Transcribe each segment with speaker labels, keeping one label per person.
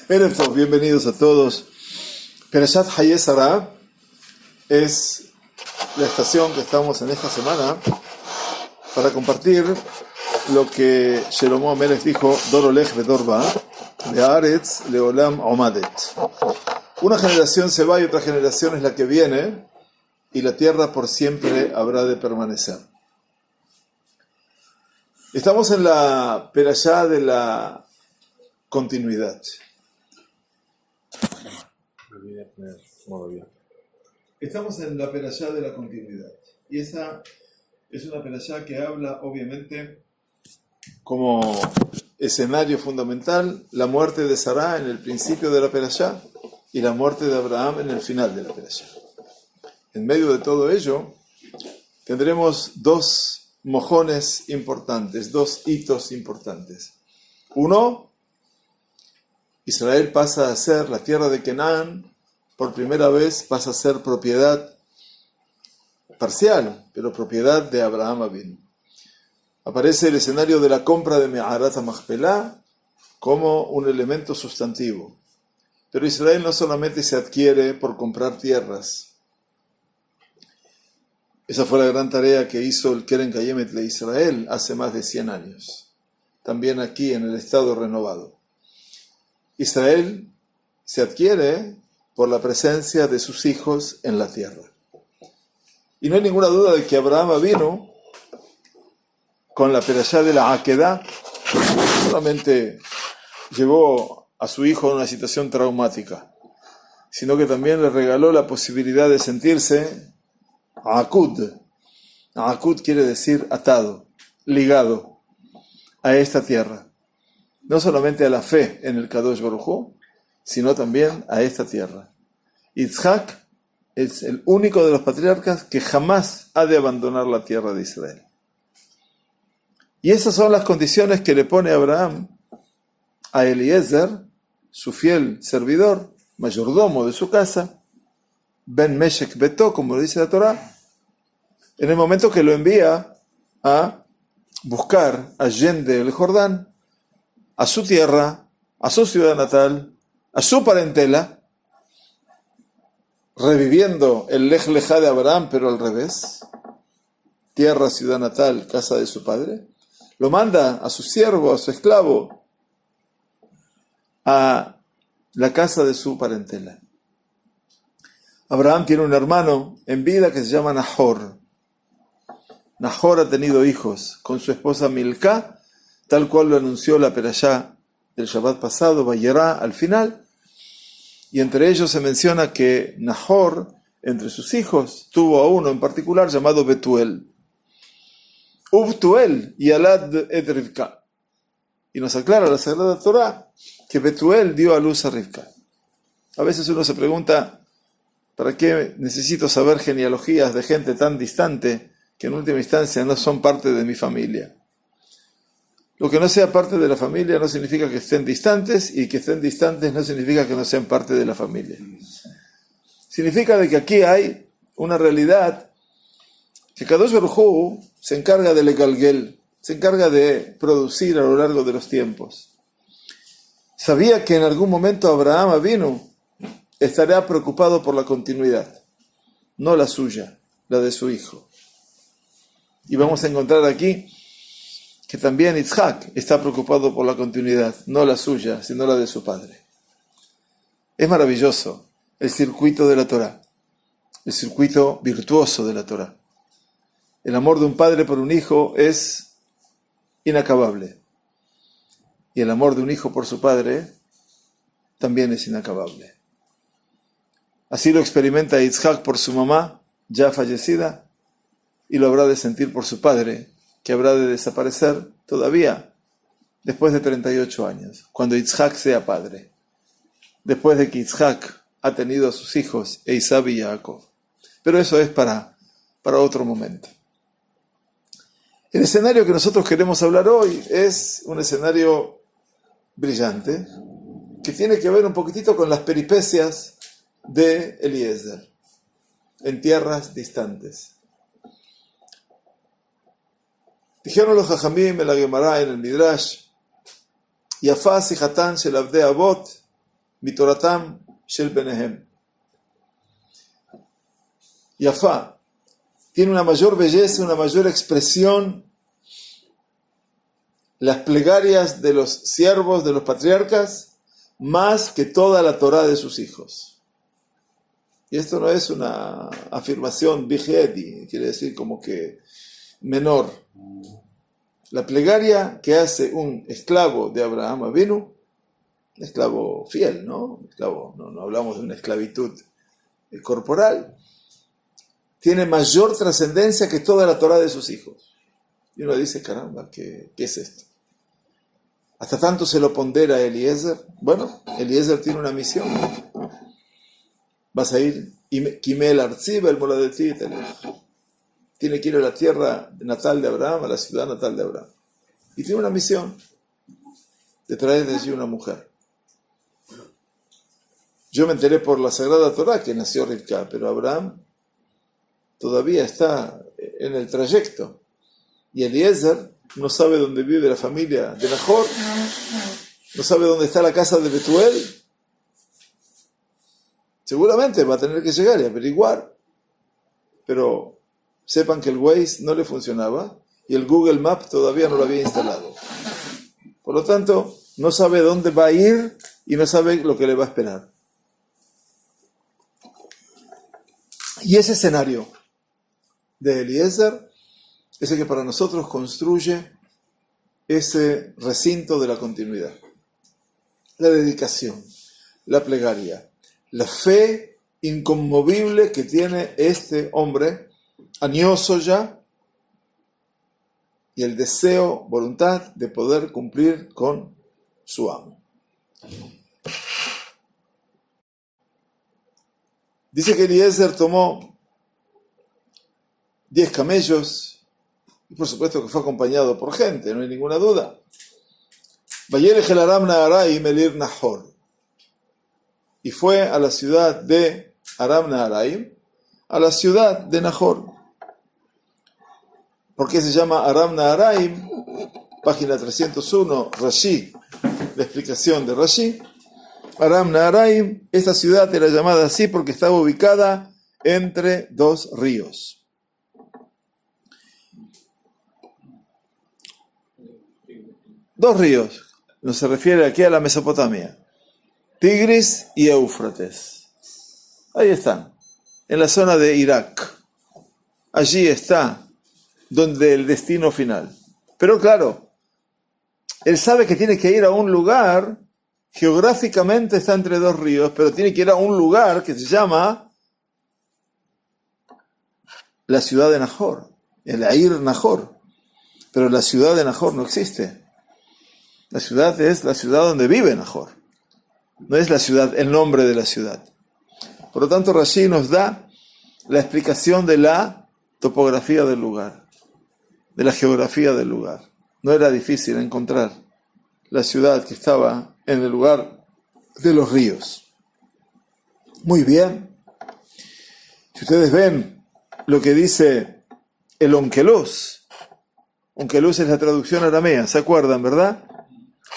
Speaker 1: Erev Tov, bienvenidos a todos. Perashat Hayé Sarah es la estación que estamos en esta semana para compartir lo que Shlomo Amelech dijo: Dor olech vedor ba, ve'aretz leolam omadet. Una generación se va y otra generación es la que viene, y la tierra por siempre habrá de permanecer. Estamos en la perashá de la continuidad. Estamos en la perashá de la continuidad. Y esa es una perashá que habla, obviamente, como escenario fundamental, la muerte de Sará en el principio de la perashá y la muerte de Abraham en el final de la perashá. En medio de todo ello, tendremos dos mojones importantes, dos hitos importantes. Uno, Israel pasa a ser, la tierra de Canaán, por primera vez pasa a ser propiedad parcial, pero propiedad de Abraham Avinu. Aparece el escenario de la compra de Me'arat HaMachpelah como un elemento sustantivo. Pero Israel no solamente se adquiere por comprar tierras. Esa fue la gran tarea que hizo el Keren Kayemet de Israel hace más de 100 años. También aquí en el estado renovado. Israel se adquiere por la presencia de sus hijos en la tierra. Y no hay ninguna duda de que Abraham vino con la perashá de la Akedah, no solamente llevó a su hijo a una situación traumática, sino que también le regaló la posibilidad de sentirse Akud. Akud quiere decir atado, ligado a esta tierra. No solamente a la fe en el Kadosh Baruj Hu, sino también a esta tierra. Yitzhak es el único de los patriarcas que jamás ha de abandonar la tierra de Israel. Y esas son las condiciones que le pone Abraham a Eliezer, su fiel servidor, mayordomo de su casa, Ben Meshek Beto, como lo dice la Torá, en el momento que lo envía a buscar allende el Jordán, a su tierra, a su ciudad natal, a su parentela, reviviendo el Lej Lejá de Abraham, pero al revés, tierra, ciudad natal, casa de su padre, lo manda a su siervo, a su esclavo, a la casa de su parentela. Abraham tiene un hermano en vida que se llama Nahor. Nahor ha tenido hijos con su esposa Milcá, tal cual lo anunció la perashá del Shabbat pasado, Vayera, al final. Y entre ellos se menciona que Nahor, entre sus hijos, tuvo a uno en particular llamado Betuel. Ubtuel y Alad et Rivka. Y nos aclara la Sagrada Torá que Betuel dio a luz a Rivka. A veces uno se pregunta, ¿para qué necesito saber genealogías de gente tan distante que en última instancia no son parte de mi familia? Lo que no sea parte de la familia no significa que estén distantes, y que estén distantes no significa que no sean parte de la familia. Significa de que aquí hay una realidad que Kadosh Baruj Hu se encarga de legalgel, se encarga de producir a lo largo de los tiempos. Sabía que en algún momento Abraham Avinu estaría preocupado por la continuidad, no la suya, la de su hijo. Y vamos a encontrar aquí que también Yitzhak está preocupado por la continuidad, no la suya, sino la de su padre. Es maravilloso el circuito de la Torá, el circuito virtuoso de la Torá. El amor de un padre por un hijo es inacabable. Y el amor de un hijo por su padre también es inacabable. Así lo experimenta Yitzhak por su mamá, ya fallecida, y lo habrá de sentir por su padre, que habrá de desaparecer todavía después de 38 años, cuando Yitzhak sea padre, después de que Yitzhak ha tenido a sus hijos, Esaú y Jacob. Pero eso es para otro momento. El escenario que nosotros queremos hablar hoy es un escenario brillante, que tiene que ver un poquitito con las peripecias de Eliezer, en tierras distantes. Dijeron los Jajamim en la Gemara, en el Midrash, Yafá sijatán shel avdei avot, mitoratam shel benehem. Yafá tiene una mayor belleza, una mayor expresión, las plegarias de los siervos, de los patriarcas, más que toda la Torá de sus hijos. Y esto no es una afirmación bigedi, quiere decir como que menor. La plegaria que hace un esclavo de Abraham Avinu, un esclavo fiel, ¿no? Esclavo, no hablamos de una esclavitud corporal, tiene mayor trascendencia que toda la Torá de sus hijos. Y uno dice, caramba, ¿qué es esto? Hasta tanto se lo pondera a Eliezer. Bueno, Eliezer tiene una misión. Vas a ir, Kimel Arziba, el Moladeti, tiene que ir a la tierra natal de Abraham, a la ciudad natal de Abraham. Y tiene una misión de traer de allí una mujer. Yo me enteré por la Sagrada Torá que nació Rivka, pero Abraham todavía está en el trayecto. Y Eliezer no sabe dónde vive la familia de Nahor, no sabe dónde está la casa de Betuel. Seguramente va a tener que llegar y averiguar, pero sepan que el Waze no le funcionaba y el Google Maps todavía no lo había instalado. Por lo tanto, no sabe dónde va a ir y no sabe lo que le va a esperar. Y ese escenario de Eliezer es el que para nosotros construye ese recinto de la continuidad. La dedicación, la plegaria, la fe inconmovible que tiene este hombre, añoso ya, y el deseo, voluntad de poder cumplir con su amo. Dice que Eliezer tomó 10 camellos, y por supuesto que fue acompañado por gente, no hay ninguna duda. Vayelech el Aram Naharaim elir Nahor. Y fue a la ciudad de Aram Naharaim, a la ciudad de Nahor. ¿Por qué se llama Aram Naharaim? Página 301, Rashi, la explicación de Rashi. Aram Naharaim, esta ciudad era llamada así porque estaba ubicada entre dos ríos. Dos ríos, no se refiere aquí a la Mesopotamia, Tigris y Éufrates. Ahí están, en la zona de Irak. Allí está donde el destino final. Pero claro, él sabe que tiene que ir a un lugar, geográficamente está entre dos ríos, pero tiene que ir a un lugar que se llama la ciudad de Nahor, el Air Nahor. Pero la ciudad de Nahor no existe. La ciudad es la ciudad donde vive Nahor. No es la ciudad, el nombre de la ciudad. Por lo tanto, Rashi nos da la explicación de la topografía del lugar, de la geografía del lugar. No era difícil encontrar la ciudad que estaba en el lugar de los ríos. Muy bien. Si ustedes ven lo que dice el Onkelos, Onkelos es la traducción aramea, ¿se acuerdan, verdad?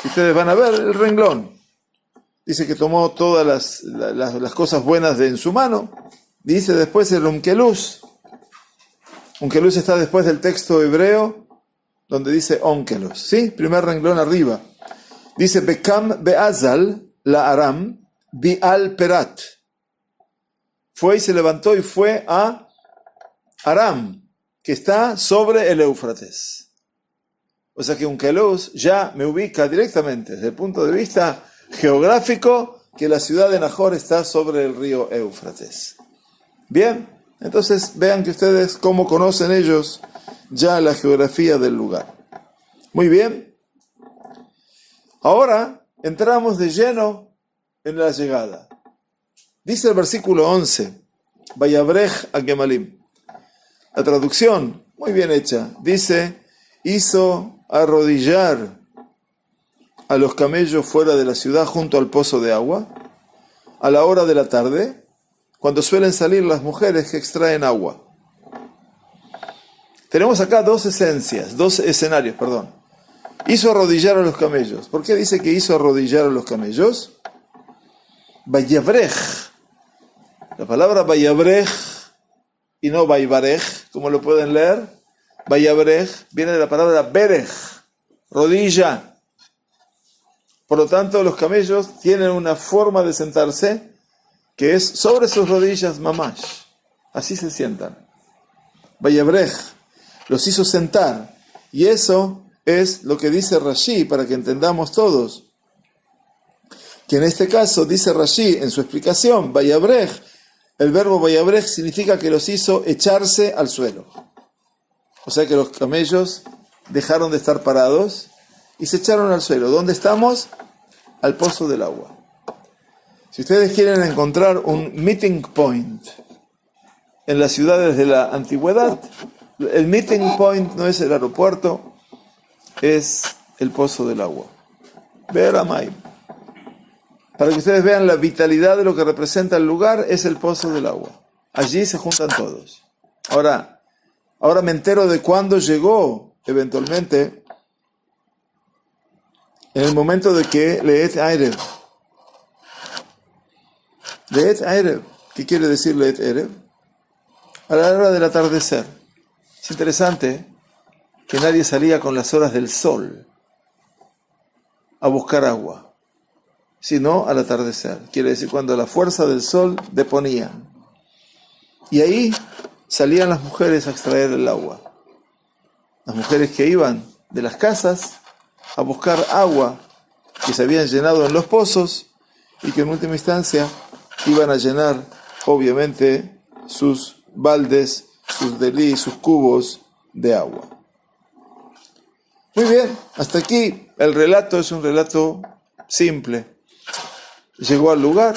Speaker 1: Si ustedes van a ver el renglón, dice que tomó todas las cosas buenas en su mano. Dice después el Onkelos. Onkelos está después del texto hebreo donde dice Onkelos, ¿sí? Primer renglón arriba. Dice Bekam Beazal la Aram Bial Perat. Fue y se levantó y fue a Aram, que está sobre el Éufrates. O sea que Onkelos ya me ubica directamente desde el punto de vista geográfico que la ciudad de Nahor está sobre el río Éufrates. Bien, entonces vean que ustedes cómo conocen ellos ya la geografía del lugar. Muy bien. Ahora entramos de lleno en la llegada. Dice el versículo 11, Vayabrej a Gemalim. La traducción, muy bien hecha, dice, hizo arrodillar a los camellos fuera de la ciudad junto al pozo de agua, a la hora de la tarde, cuando suelen salir las mujeres que extraen agua. Tenemos acá dos escenarios. Hizo arrodillar a los camellos. ¿Por qué dice que hizo arrodillar a los camellos? Vayabrej. La palabra Vayabrej y no Vaybarej, como lo pueden leer, Vayabrej viene de la palabra Berej, rodilla. Por lo tanto, los camellos tienen una forma de sentarse que es sobre sus rodillas mamash. Así se sientan. Vayabrej los hizo sentar. Y eso es lo que dice Rashi, para que entendamos todos. Que en este caso, dice Rashi en su explicación, Vayabrej, el verbo Vayabrej significa que los hizo echarse al suelo. O sea que los camellos dejaron de estar parados y se echaron al suelo. ¿Dónde estamos? Al pozo del agua. Si ustedes quieren encontrar un meeting point en las ciudades de la antigüedad, el meeting point no es el aeropuerto, es el pozo del agua. Veramay. Para que ustedes vean la vitalidad de lo que representa el lugar, es el pozo del agua. Allí se juntan todos. Ahora me entero de cuándo llegó, eventualmente, en el momento de que Leet Erev. Leet Erev. ¿Qué quiere decir Leet Erev? A la hora del atardecer. Es interesante que nadie salía con las horas del sol a buscar agua, sino al atardecer. Quiere decir cuando la fuerza del sol deponía. Y ahí salían las mujeres a extraer el agua. Las mujeres que iban de las casas a buscar agua que se habían llenado en los pozos y que en última instancia iban a llenar, obviamente, sus baldes, sus delí, sus cubos de agua. Muy bien, hasta aquí el relato es un relato simple. Llegó al lugar,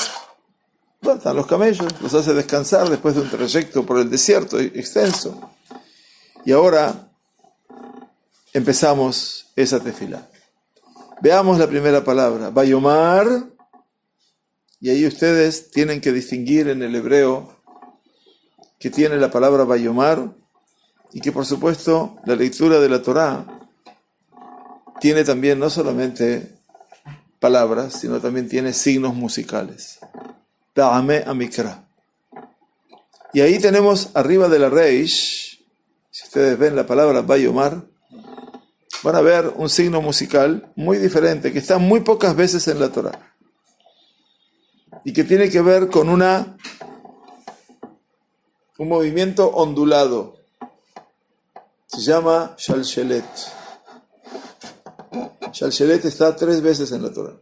Speaker 1: bueno, están los camellos, los hace descansar después de un trayecto por el desierto extenso. Y ahora empezamos esa tefilá. Veamos la primera palabra, Vayomar, y ahí ustedes tienen que distinguir en el hebreo que tiene la palabra Vayomar y que por supuesto la lectura de la Torá tiene también no solamente palabras, sino también tiene signos musicales. Ta'ame amikra. Y ahí tenemos arriba de la reish, si ustedes ven la palabra Vayomar, van a ver un signo musical muy diferente, que está muy pocas veces en la Torá. Y que tiene que ver con un movimiento ondulado. Se llama Shalshelet. Shalshelet está 3 veces en la Torá.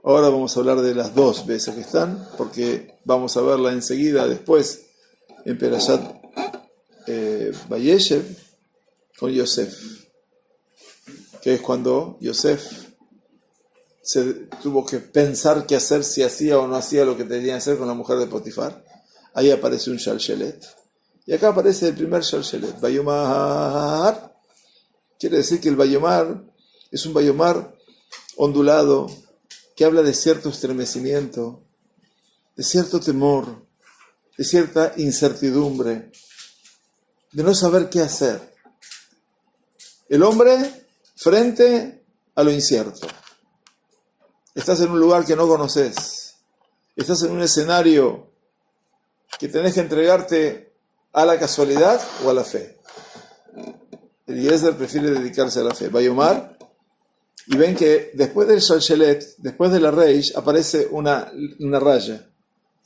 Speaker 1: Ahora vamos a hablar de las 2 veces que están, porque vamos a verla enseguida después en Perashat Vayeshev con Yosef, que es cuando Yosef se tuvo que pensar qué hacer, si hacía o no hacía lo que tenía que hacer con la mujer de Potifar. Ahí aparece un Shalshelet. Y acá aparece el primer Shalshelet, Vayomar. Quiere decir que el Vayomar es un Vayomar ondulado, que habla de cierto estremecimiento, de cierto temor, de cierta incertidumbre, de no saber qué hacer. El hombre frente a lo incierto. Estás en un lugar que no conoces. Estás en un escenario que tenés que entregarte a la casualidad o a la fe. Eliezer prefiere dedicarse a la fe. Vayomar. Y ven que después del Shalshelet, después de la Reish, aparece una raya.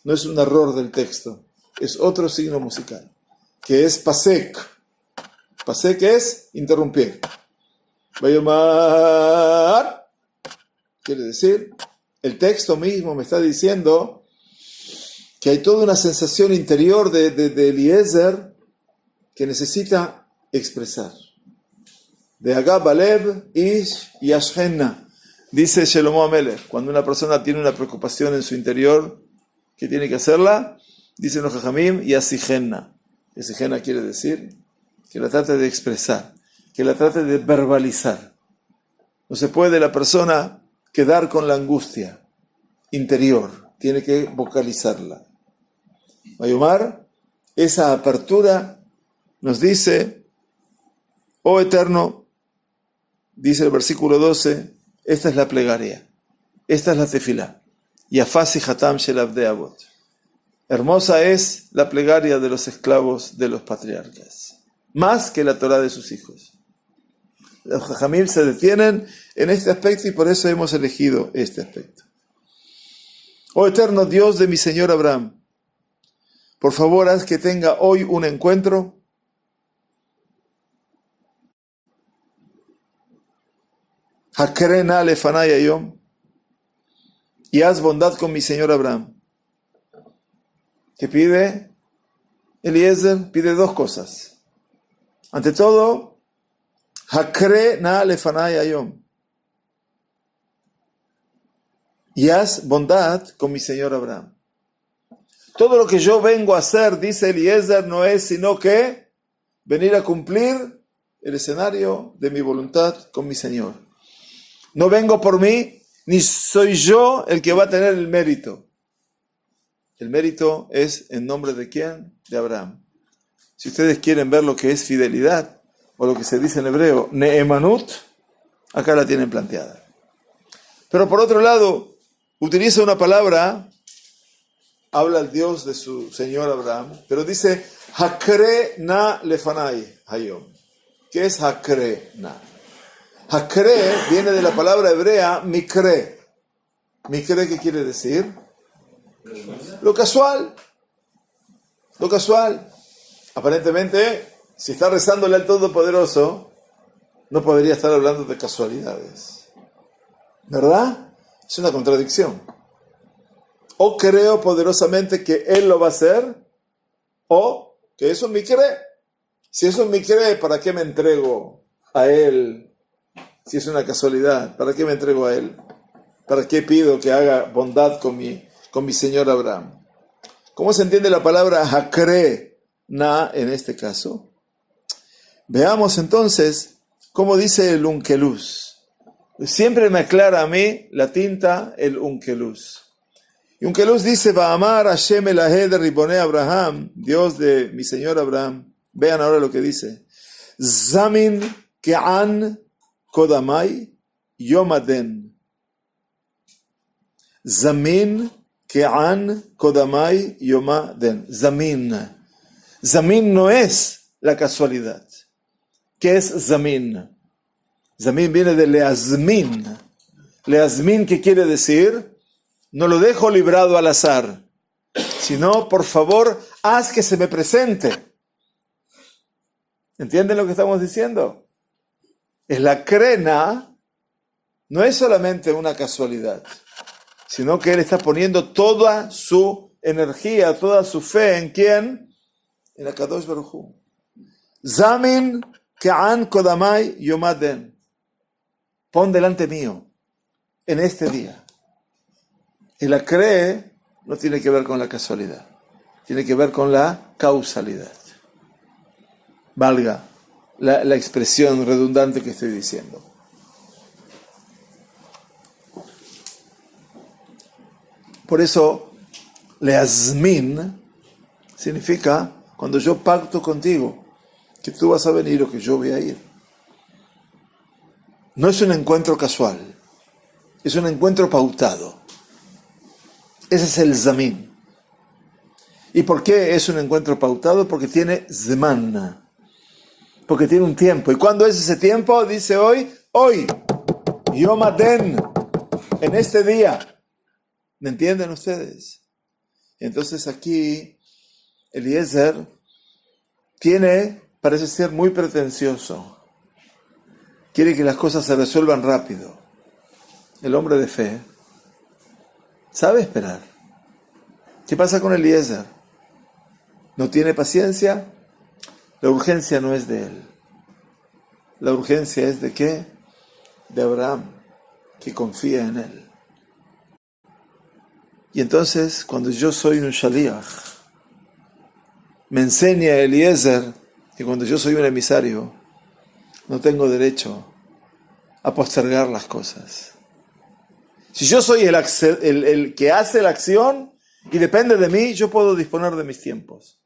Speaker 1: No es un error del texto. Es otro signo musical. Que es pasek. Pasek es interrumpir. Vayomar. Quiere decir, el texto mismo me está diciendo que hay toda una sensación interior de Eliezer que necesita expresar. De Agab Alev Ish Yashhenna, dice Shelomo Amelech, cuando una persona tiene una preocupación en su interior, ¿qué tiene que hacerla? Dicen los Jajamim, Yasihenna. Yasihenna quiere decir que la trate de expresar, que la trate de verbalizar. No se puede la persona quedar con la angustia interior, tiene que vocalizarla. Vayomar, esa apertura nos dice, oh Eterno, dice el versículo 12, esta es la plegaria. Esta es la tefilá. Yafasi Hatam Shel Abdei Avot. Hermosa es la plegaria de los esclavos de los patriarcas, más que la Torá de sus hijos. Los Jajamim se detienen en este aspecto y por eso hemos elegido este aspecto. Oh eterno Dios de mi Señor Abraham, por favor haz que tenga hoy un encuentro Hakrena lefanay hayom, y haz bondad con mi Señor Abraham. ¿Qué pide? Eliezer pide dos cosas. Ante todo, Hakrena lefanay hayom, y haz bondad con mi Señor Abraham. Todo lo que yo vengo a hacer, dice Eliezer, no es sino que venir a cumplir el escenario de mi voluntad con mi Señor. No vengo por mí, ni soy yo el que va a tener el mérito. El mérito es en nombre de ¿quién? De Abraham. Si ustedes quieren ver lo que es fidelidad, o lo que se dice en hebreo, neemanut, acá la tienen planteada. Pero por otro lado, utiliza una palabra, habla el Dios de su Señor Abraham, pero dice, Hakre na lefanay hayom. ¿Qué es Hakre na? Hakre viene de la palabra hebrea mikre. Mikre, ¿qué quiere decir? Lo casual. Lo casual. Aparentemente, si está rezándole al Todopoderoso, no podría estar hablando de casualidades. ¿Verdad? Es una contradicción. O creo poderosamente que Él lo va a hacer, o que eso es mikre. Si eso es mikre, ¿para qué me entrego a Él? Si es una casualidad, ¿para qué me entrego a Él? ¿Para qué pido que haga bondad con mi Señor Abraham? ¿Cómo se entiende la palabra hakre na en este caso? Veamos entonces cómo dice el unkeluz. Siempre me aclara a mí la tinta el unkeluz. Y unkeluz dice, Va'amar Hashem Elohe Ribonei Abraham, Dios de mi Señor Abraham. Vean ahora lo que dice. Zamin ke'an Kodamai Yomaden. Zamin Ke'an Kodamai Yomaden. Zamin. Zamin no es la casualidad. ¿Qué es Zamin? Zamin viene de Leazmin. Leazmin, ¿qué quiere decir? No lo dejo librado al azar, sino, por favor, haz que se me presente. ¿Entienden lo que estamos diciendo? Es la crena, no es solamente una casualidad, sino que él está poniendo toda su energía, toda su fe ¿en quién? En Akadosh Baruj Hu. Zamin ke'an kodamai yomaden. Pon delante mío en este día. Y la cree no tiene que ver con la casualidad, tiene que ver con la causalidad. Valga la expresión redundante que estoy diciendo. Por eso, leazmin significa cuando yo pacto contigo que tú vas a venir o que yo voy a ir. No es un encuentro casual, es un encuentro pautado. Ese es el zamin. ¿Y por qué es un encuentro pautado? Porque tiene zman. Porque tiene un tiempo. ¿Y cuándo es ese tiempo? Dice hoy, Yom Aden, en este día. ¿Me entienden ustedes? Entonces aquí Eliezer parece ser muy pretencioso. Quiere que las cosas se resuelvan rápido. El hombre de fe sabe esperar. ¿Qué pasa con Eliezer? ¿No tiene paciencia? La urgencia no es de él. La urgencia es de ¿qué? De Abraham, que confía en él. Y entonces, cuando yo soy un shaliach, me enseña Eliezer que cuando yo soy un emisario, no tengo derecho a postergar las cosas. Si yo soy el que hace la acción y depende de mí, yo puedo disponer de mis tiempos.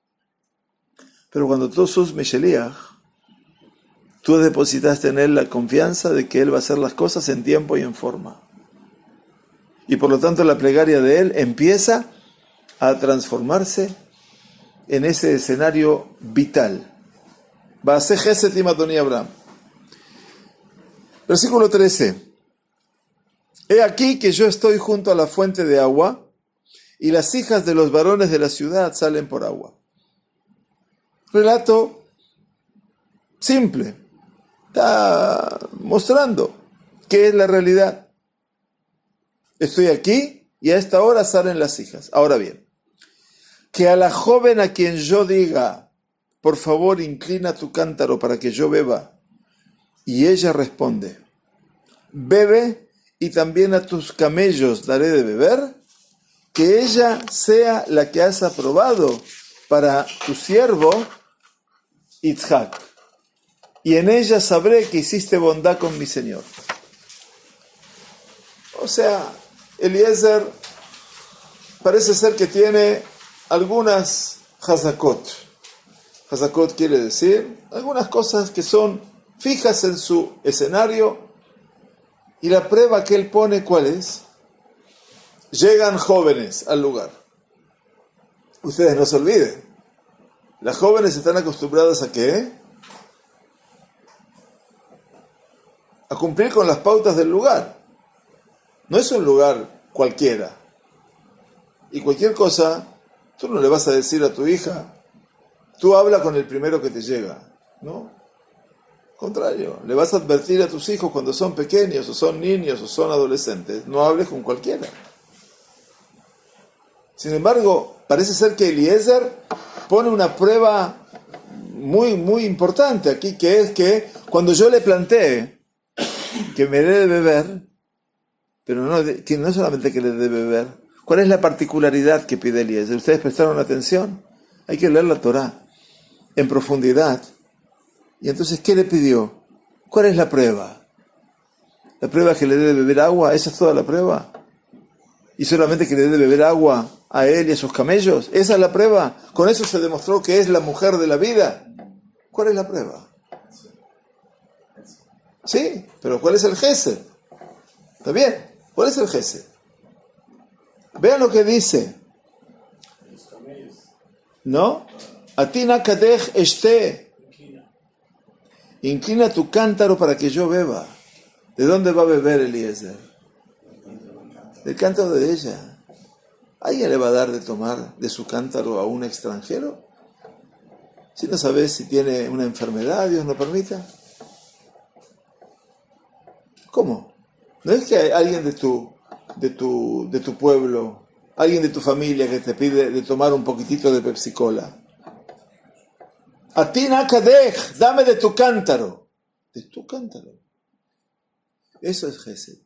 Speaker 1: Pero cuando tú sos mi shaliach, tú depositaste en él la confianza de que él va a hacer las cosas en tiempo y en forma. Y por lo tanto la plegaria de él empieza a transformarse en ese escenario vital. Baaseh Chesed im Adoni Abraham. Versículo 13. He aquí que yo estoy junto a la fuente de agua, y las hijas de los varones de la ciudad salen por agua. Relato simple. Está mostrando qué es la realidad. Estoy aquí y a esta hora salen las hijas. Ahora bien, que a la joven a quien yo diga, por favor inclina tu cántaro para que yo beba, y ella responde, bebe, y también a tus camellos daré de beber, que ella sea la que has aprobado para tu siervo Yitzhak, y en ella sabré que hiciste bondad con mi Señor. O sea, Eliezer parece ser que tiene algunas hazakot. Hazakot quiere decir algunas cosas que son fijas en su escenario, y la prueba que él pone, ¿cuál es? Llegan jóvenes al lugar. Ustedes no se olviden, las jóvenes están acostumbradas ¿a qué? A cumplir con las pautas del lugar. No es un lugar cualquiera. Y cualquier cosa, tú no le vas a decir a tu hija, tú habla con el primero que te llega, ¿no? Contrario, le vas a advertir a tus hijos cuando son pequeños, o son niños, o son adolescentes, no hables con cualquiera. Sin embargo, parece ser que Eliezer pone una prueba muy, muy importante aquí, que es que cuando yo le planteé que me dé de beber, pero que no solamente que le dé de beber, ¿cuál es la particularidad que pide Eliezer? ¿Ustedes prestaron atención? Hay que leer la Torá en profundidad. Y entonces, ¿qué le pidió? ¿Cuál es la prueba? ¿La prueba es que le dé de beber agua? ¿Esa es toda la prueba? ¿Y solamente que le dé de beber agua a él y a sus camellos? ¿Esa es la prueba? ¿Con eso se demostró que es la mujer de la vida? ¿Cuál es la prueba? Sí, pero ¿cuál es el gesed? ¿Está bien? ¿Cuál es el gesed? Vean lo que dice. ¿No? Atina kadech eshte. Inclina tu cántaro para que yo beba. ¿De dónde va a beber Eliezer? Del cántaro de ella. ¿Alguien le va a dar de tomar de su cántaro a un extranjero? Si no sabes si tiene una enfermedad, Dios no permita. ¿Cómo? ¿No es que hay alguien de tu pueblo, alguien de tu familia que te pide de tomar un poquitito de Pepsi Cola? Atina kadech, dame de tu cántaro. De tu cántaro. Eso es gesed.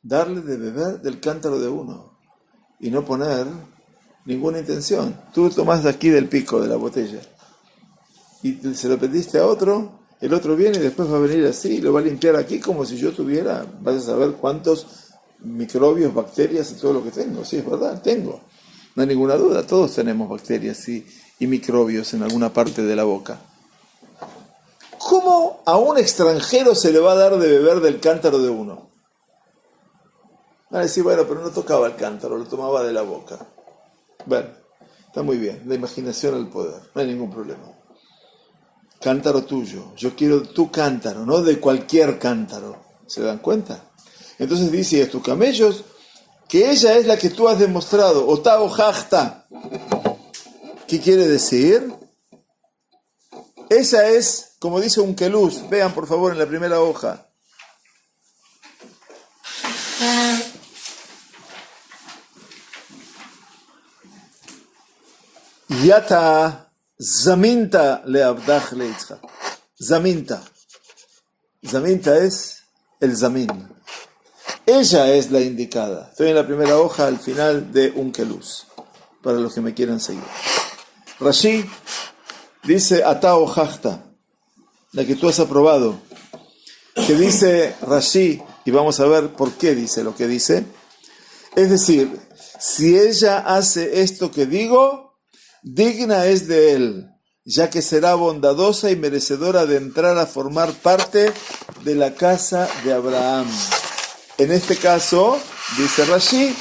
Speaker 1: Darle de beber del cántaro de uno. Y no poner ninguna intención. Tú tomas de aquí del pico de la botella. Y se lo pediste a otro, el otro viene y después va a venir así, y lo va a limpiar aquí como si yo tuviera, vas a saber cuántos microbios, bacterias y todo lo que tengo. Sí, es verdad, tengo. No hay ninguna duda, todos tenemos bacterias y microbios en alguna parte de la boca. ¿Cómo a un extranjero se le va a dar de beber del cántaro de uno? Van a decir, bueno, pero no tocaba el cántaro, lo tomaba de la boca. Bueno, está muy bien, la imaginación al poder, no hay ningún problema. Cántaro tuyo, yo quiero tu cántaro, no de cualquier cántaro. ¿Se dan cuenta? Entonces dice a tus camellos que ella es la que tú has demostrado, Ota Ojachta. ¿Qué quiere decir? Esa es, como dice un keluz, vean por favor en la primera hoja. Yata zaminta leabdach leitzcha. Zaminta. Zaminta es el zamin. Ella es la indicada. Estoy en la primera hoja al final de un keluz, para los que me quieran seguir. Rashi dice Ata Ojachta, la que tú has aprobado. Que dice Rashi, y vamos a ver por qué dice lo que dice. Es decir, si ella hace esto que digo, digna es de él, ya que será bondadosa y merecedora de entrar a formar parte de la casa de Abraham. En este caso, dice Rashi,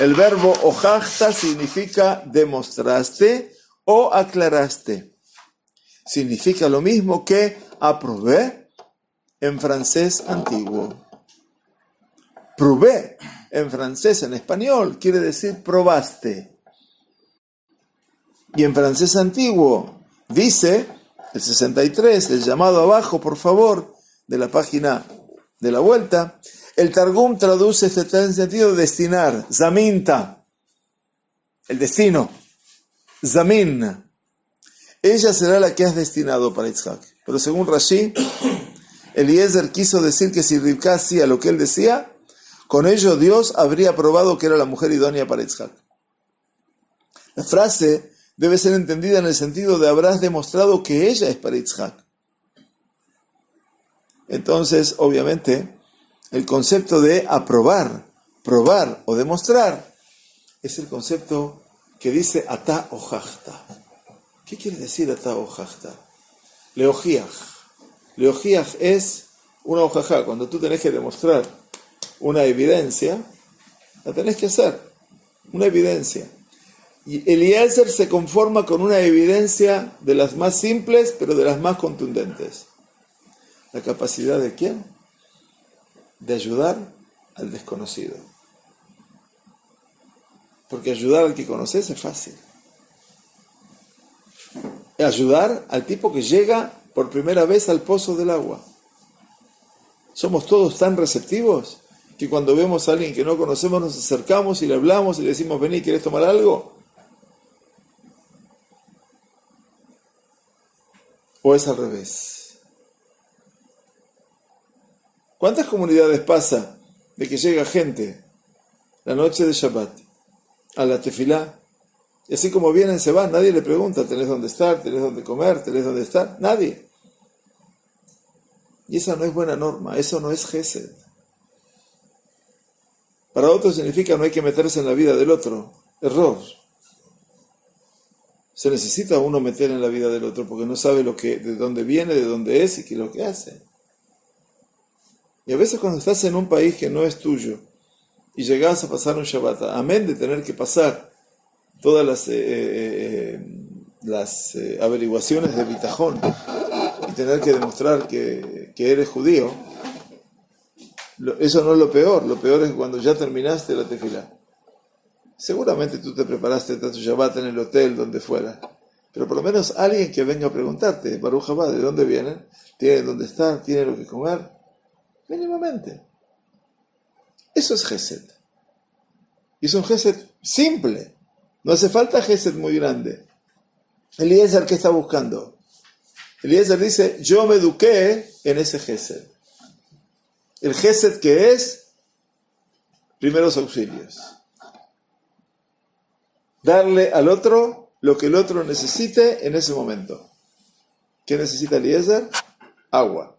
Speaker 1: el verbo ojachta significa demostraste o aclaraste. Significa lo mismo que aprobé en francés antiguo. Probé en francés, en español, quiere decir probaste. Y en francés antiguo dice, el 63, el llamado abajo, por favor, de la página de la vuelta, el Targum traduce este sentido de destinar, zaminta, el destino, zamin. Ella será la que has destinado para Yitzhak. Pero según Rashi, Eliezer quiso decir que si Rivka hacía lo que él decía, con ello Dios habría probado que era la mujer idónea para Yitzhak. La frase debe ser entendida en el sentido de habrás demostrado que ella es para Yitzhak. Entonces, obviamente, el concepto de aprobar, probar o demostrar es el concepto que dice atá ojachta. ¿Qué quiere decir atá ojachta? Leojiach. Leojiach es una ojajá. Cuando tú tenés que demostrar una evidencia, la tenés que hacer. Una evidencia. Y Eliezer se conforma con una evidencia de las más simples, pero de las más contundentes. ¿La capacidad de quién? De ayudar al desconocido. Porque ayudar al que conoces es fácil. Ayudar al tipo que llega por primera vez al pozo del agua. Somos todos tan receptivos que cuando vemos a alguien que no conocemos nos acercamos y le hablamos y le decimos, vení, ¿querés tomar algo? ¿O es al revés? ¿Cuántas comunidades pasa de que llega gente la noche de Shabbat a la tefilá? Y así como vienen se van, nadie le pregunta, ¿tenés dónde estar? ¿Tenés dónde comer? ¿Tenés dónde estar? Nadie. Y esa no es buena norma, eso no es Gesed. Para otros significa no hay que meterse en la vida del otro. Error. Se necesita uno meter en la vida del otro porque no sabe de dónde viene, de dónde es y qué es lo que hace. Y a veces cuando estás en un país que no es tuyo y llegás a pasar un Shabbat, amén de tener que pasar todas las averiguaciones de bitajón y tener que demostrar que eres judío, eso no es lo peor es cuando ya terminaste la tefilá. Seguramente tú te preparaste tu Shabbat en el hotel, donde fuera, pero por lo menos alguien que venga a preguntarte, Baruch Haba, ¿de dónde vienen? ¿Tienen dónde estar? ¿Tienen lo que comer? Mínimamente. Eso es Gesed. Y es un Gesed simple. No hace falta Gesed muy grande. Eliezer, ¿qué está buscando? Eliezer dice, yo me eduqué en ese Gesed. El Gesed que es primeros auxilios. Darle al otro lo que el otro necesite en ese momento. ¿Qué necesita Eliezer? Agua.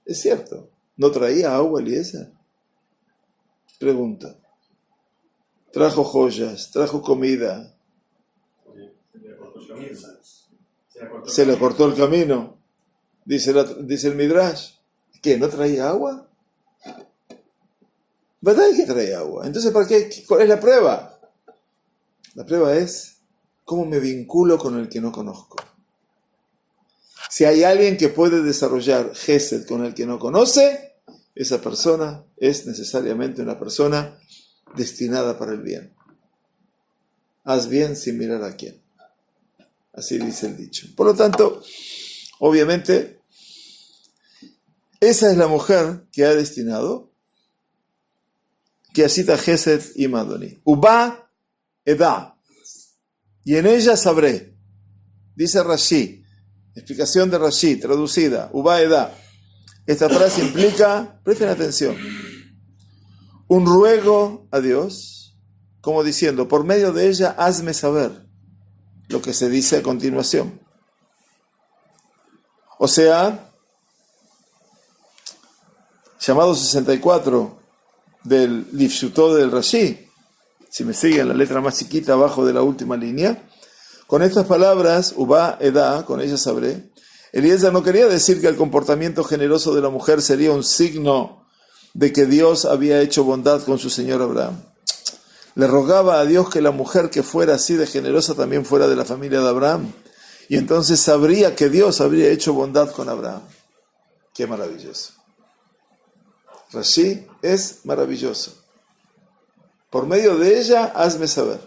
Speaker 1: Es cierto. ¿No traía agua Eliezer? Pregunta. Trajo joyas, trajo comida. Se le cortó el camino. Dice el Midrash. ¿Qué? ¿No traía agua? ¿Verdad que traía agua? Entonces, ¿para qué? ¿Cuál es la prueba? La prueba es cómo me vinculo con el que no conozco. Si hay alguien que puede desarrollar Gesed con el que no conoce, esa persona es necesariamente una persona destinada para el bien. Haz bien sin mirar a quién. Así dice el dicho. Por lo tanto, obviamente, esa es la mujer que ha destinado, que asita Gesed y Madoni. Uba Eda. Y en ella sabré. Dice Rashi. Explicación de Rashi, traducida. Uba Eda. Esta frase implica, presten atención, un ruego a Dios, como diciendo, por medio de ella hazme saber lo que se dice a continuación. O sea, llamado 64 del Lifshutó del Rashi, si me siguen la letra más chiquita abajo de la última línea, con estas palabras, Uba Eda, con ella sabré, Eliezer no quería decir que el comportamiento generoso de la mujer sería un signo de que Dios había hecho bondad con su señor Abraham. Le rogaba a Dios que la mujer que fuera así de generosa también fuera de la familia de Abraham. Y entonces sabría que Dios habría hecho bondad con Abraham. Qué maravilloso. Rashi es maravilloso. Por medio de ella, hazme saber.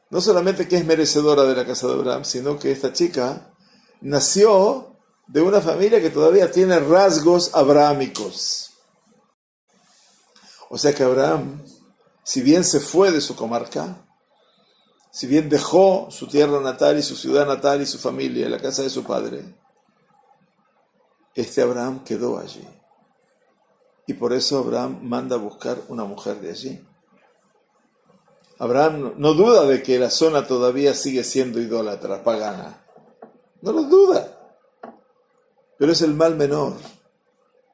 Speaker 1: No solamente que es merecedora de la casa de Abraham, sino que esta chica nació de una familia que todavía tiene rasgos abrahámicos. O sea que Abraham, si bien se fue de su comarca, si bien dejó su tierra natal y su ciudad natal y su familia, la casa de su padre, este Abraham quedó allí. Y por eso Abraham manda a buscar una mujer de allí. Abraham no duda de que la zona todavía sigue siendo idólatra, pagana. No lo duda. Pero es el mal menor.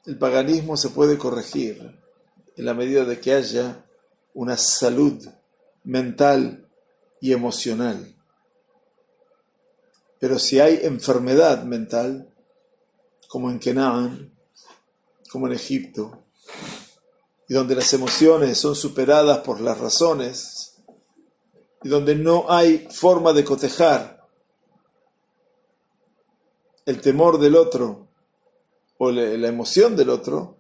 Speaker 1: El paganismo se puede corregir en la medida de que haya una salud mental y emocional. Pero si hay enfermedad mental, como en Canaán, como en Egipto, y donde las emociones son superadas por las razones, y donde no hay forma de cotejar el temor del otro o la emoción del otro,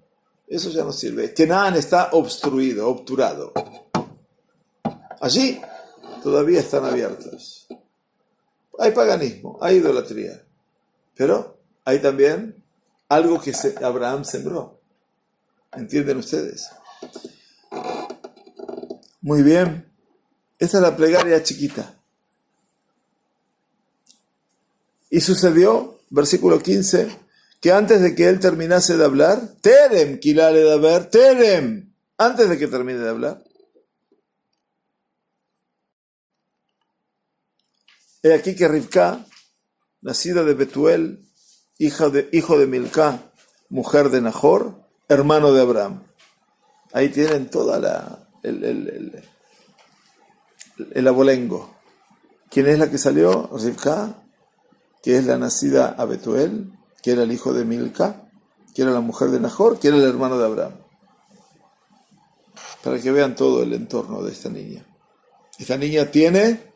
Speaker 1: eso ya no sirve. Canaán está obturado. Allí todavía están abiertos. Hay paganismo, hay idolatría, pero hay también algo que Abraham sembró. ¿Entienden ustedes? Muy bien. Esta es la plegaria chiquita. Y sucedió, versículo 15, que antes de que él terminase de hablar, Terem, Kilale de haber, Terem, antes de que termine de hablar, he aquí que Rivka, nacida de Betuel, hijo de Milcá, mujer de Nahor, hermano de Abraham. Ahí tienen toda el abolengo. ¿Quién es la que salió? Rivka, que es la nacida a Betuel, que era el hijo de Milcá, que era la mujer de Nahor, que era el hermano de Abraham. Para que vean todo el entorno de esta niña. Esta niña tiene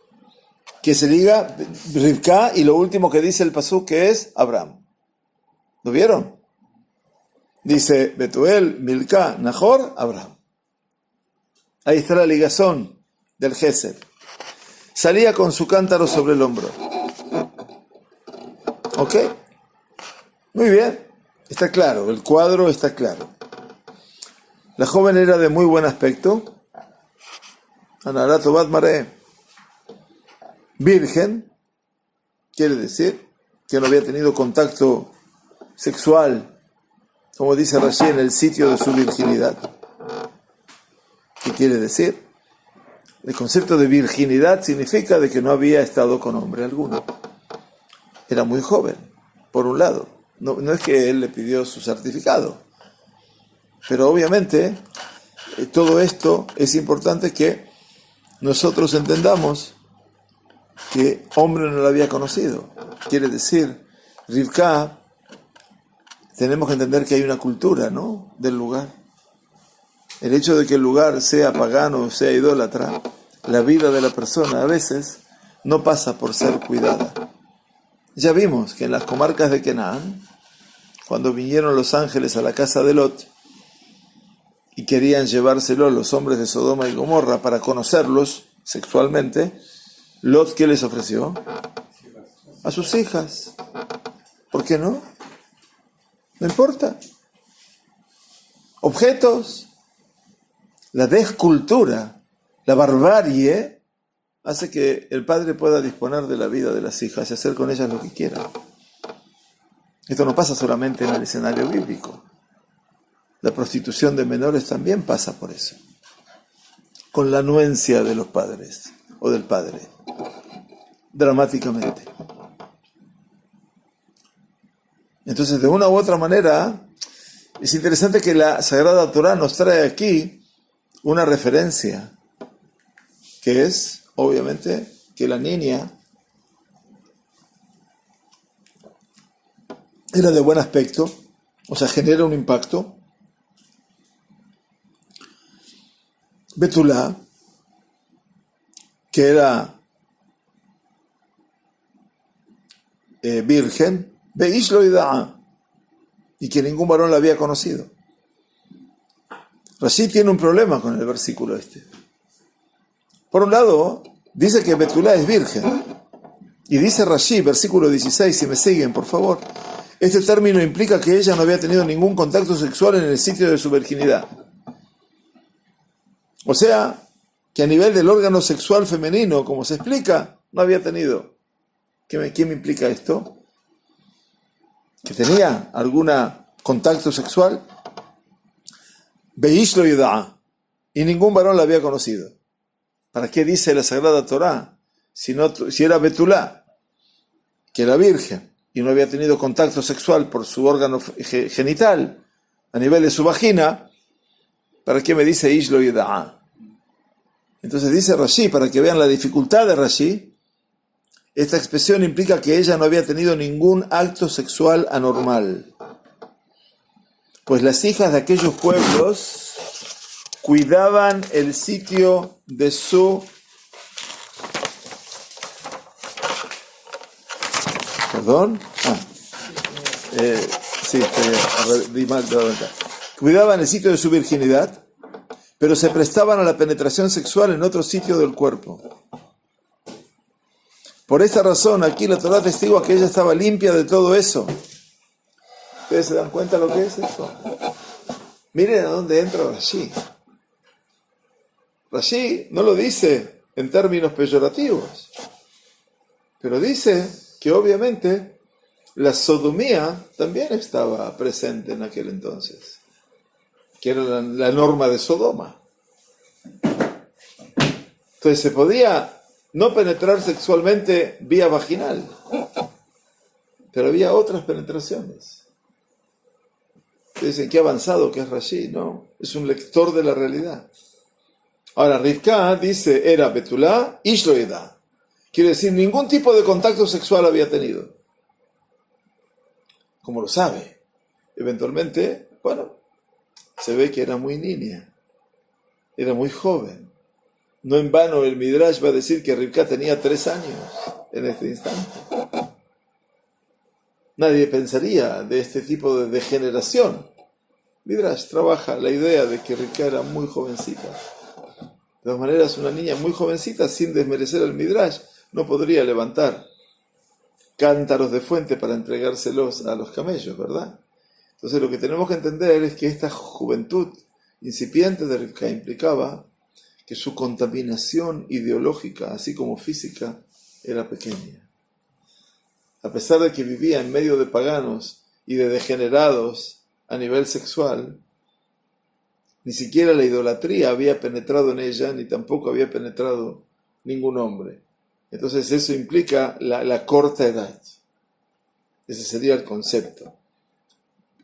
Speaker 1: que se diga Rivka y lo último que dice el pasuk que es Abraham. ¿Lo vieron? Dice Betuel, Milcá, Nahor, Abraham. Ahí está la ligazón del Gesed. Salía con su cántaro sobre el hombro. ¿Ok? Muy bien. Está claro, el cuadro está claro. La joven era de muy buen aspecto. Anarato Bat Mare. Virgen. Quiere decir que no había tenido contacto sexual, como dice Rashi, en el sitio de su virginidad. ¿Qué quiere decir? El concepto de virginidad significa de que no había estado con hombre alguno. Era muy joven, por un lado. No es que él le pidió su certificado. Pero obviamente, todo esto es importante que nosotros entendamos que hombre no lo había conocido. Quiere decir, Rivka, tenemos que entender que hay una cultura, ¿no?, del lugar. El hecho de que el lugar sea pagano o sea idólatra, la vida de la persona a veces no pasa por ser cuidada. Ya vimos que en las comarcas de Canaán, cuando vinieron los ángeles a la casa de Lot y querían llevárselo los hombres de Sodoma y Gomorra para conocerlos sexualmente, Lot, ¿qué les ofreció? A sus hijas. ¿Por qué no? No importa. Objetos. La descultura, la barbarie, hace que el padre pueda disponer de la vida de las hijas y hacer con ellas lo que quiera. Esto no pasa solamente en el escenario bíblico. La prostitución de menores también pasa por eso. Con la anuencia de los padres o del padre. Dramáticamente. Entonces, de una u otra manera, es interesante que la Sagrada Torá nos trae aquí una referencia, que es, obviamente, que la niña era de buen aspecto, o sea, genera un impacto, Betulá, que era virgen, Beish lo ida'a, y que ningún varón la había conocido. Rashi tiene un problema con el versículo este. Por un lado, dice que Betulá es virgen. Y dice Rashi, versículo 16, si me siguen, por favor, este término implica que ella no había tenido ningún contacto sexual en el sitio de su virginidad. O sea, que a nivel del órgano sexual femenino, como se explica, no había tenido. ¿Qué me implica esto? ¿Que tenía algún contacto sexual? Beish lo ida'a, y ningún varón la había conocido. ¿Para qué dice la Sagrada Torá? Si era Betulá, que era virgen, y no había tenido contacto sexual por su órgano genital, a nivel de su vagina, ¿para qué me dice Ish lo ida'a? Entonces dice Rashi, para que vean la dificultad de Rashi, esta expresión implica que ella no había tenido ningún acto sexual anormal. Pues las hijas de aquellos pueblos cuidaban el sitio de su... ¿Perdón? Di mal. Cuidaban el sitio de su virginidad, pero se prestaban a la penetración sexual en otro sitio del cuerpo. Por esta razón, aquí la Torá testigua que ella estaba limpia de todo eso. ¿Ustedes se dan cuenta lo que es esto? Miren a dónde entra Rashi. Rashi no lo dice en términos peyorativos, pero dice que obviamente la sodomía también estaba presente en aquel entonces, que era la norma de Sodoma. Entonces se podía no penetrar sexualmente vía vaginal, pero había otras penetraciones. Dicen, qué avanzado que es Rashi, ¿no? Es un lector de la realidad. Ahora, Rivka dice, era Betulá, Ish lo ida'a. Quiere decir, ningún tipo de contacto sexual había tenido. Como lo sabe. Eventualmente, bueno, se ve que era muy niña. Era muy joven. No en vano el Midrash va a decir que Rivka tenía 3 años en este instante. Nadie pensaría de este tipo de degeneración. Midrash trabaja la idea de que Rivka era muy jovencita. De todas maneras, una niña muy jovencita, sin desmerecer al Midrash, no podría levantar cántaros de fuente para entregárselos a los camellos, ¿verdad? Entonces lo que tenemos que entender es que esta juventud incipiente de Rivka implicaba que su contaminación ideológica, así como física, era pequeña. A pesar de que vivía en medio de paganos y de degenerados a nivel sexual, ni siquiera la idolatría había penetrado en ella, ni tampoco había penetrado ningún hombre. Entonces eso implica la corta edad. Ese sería el concepto,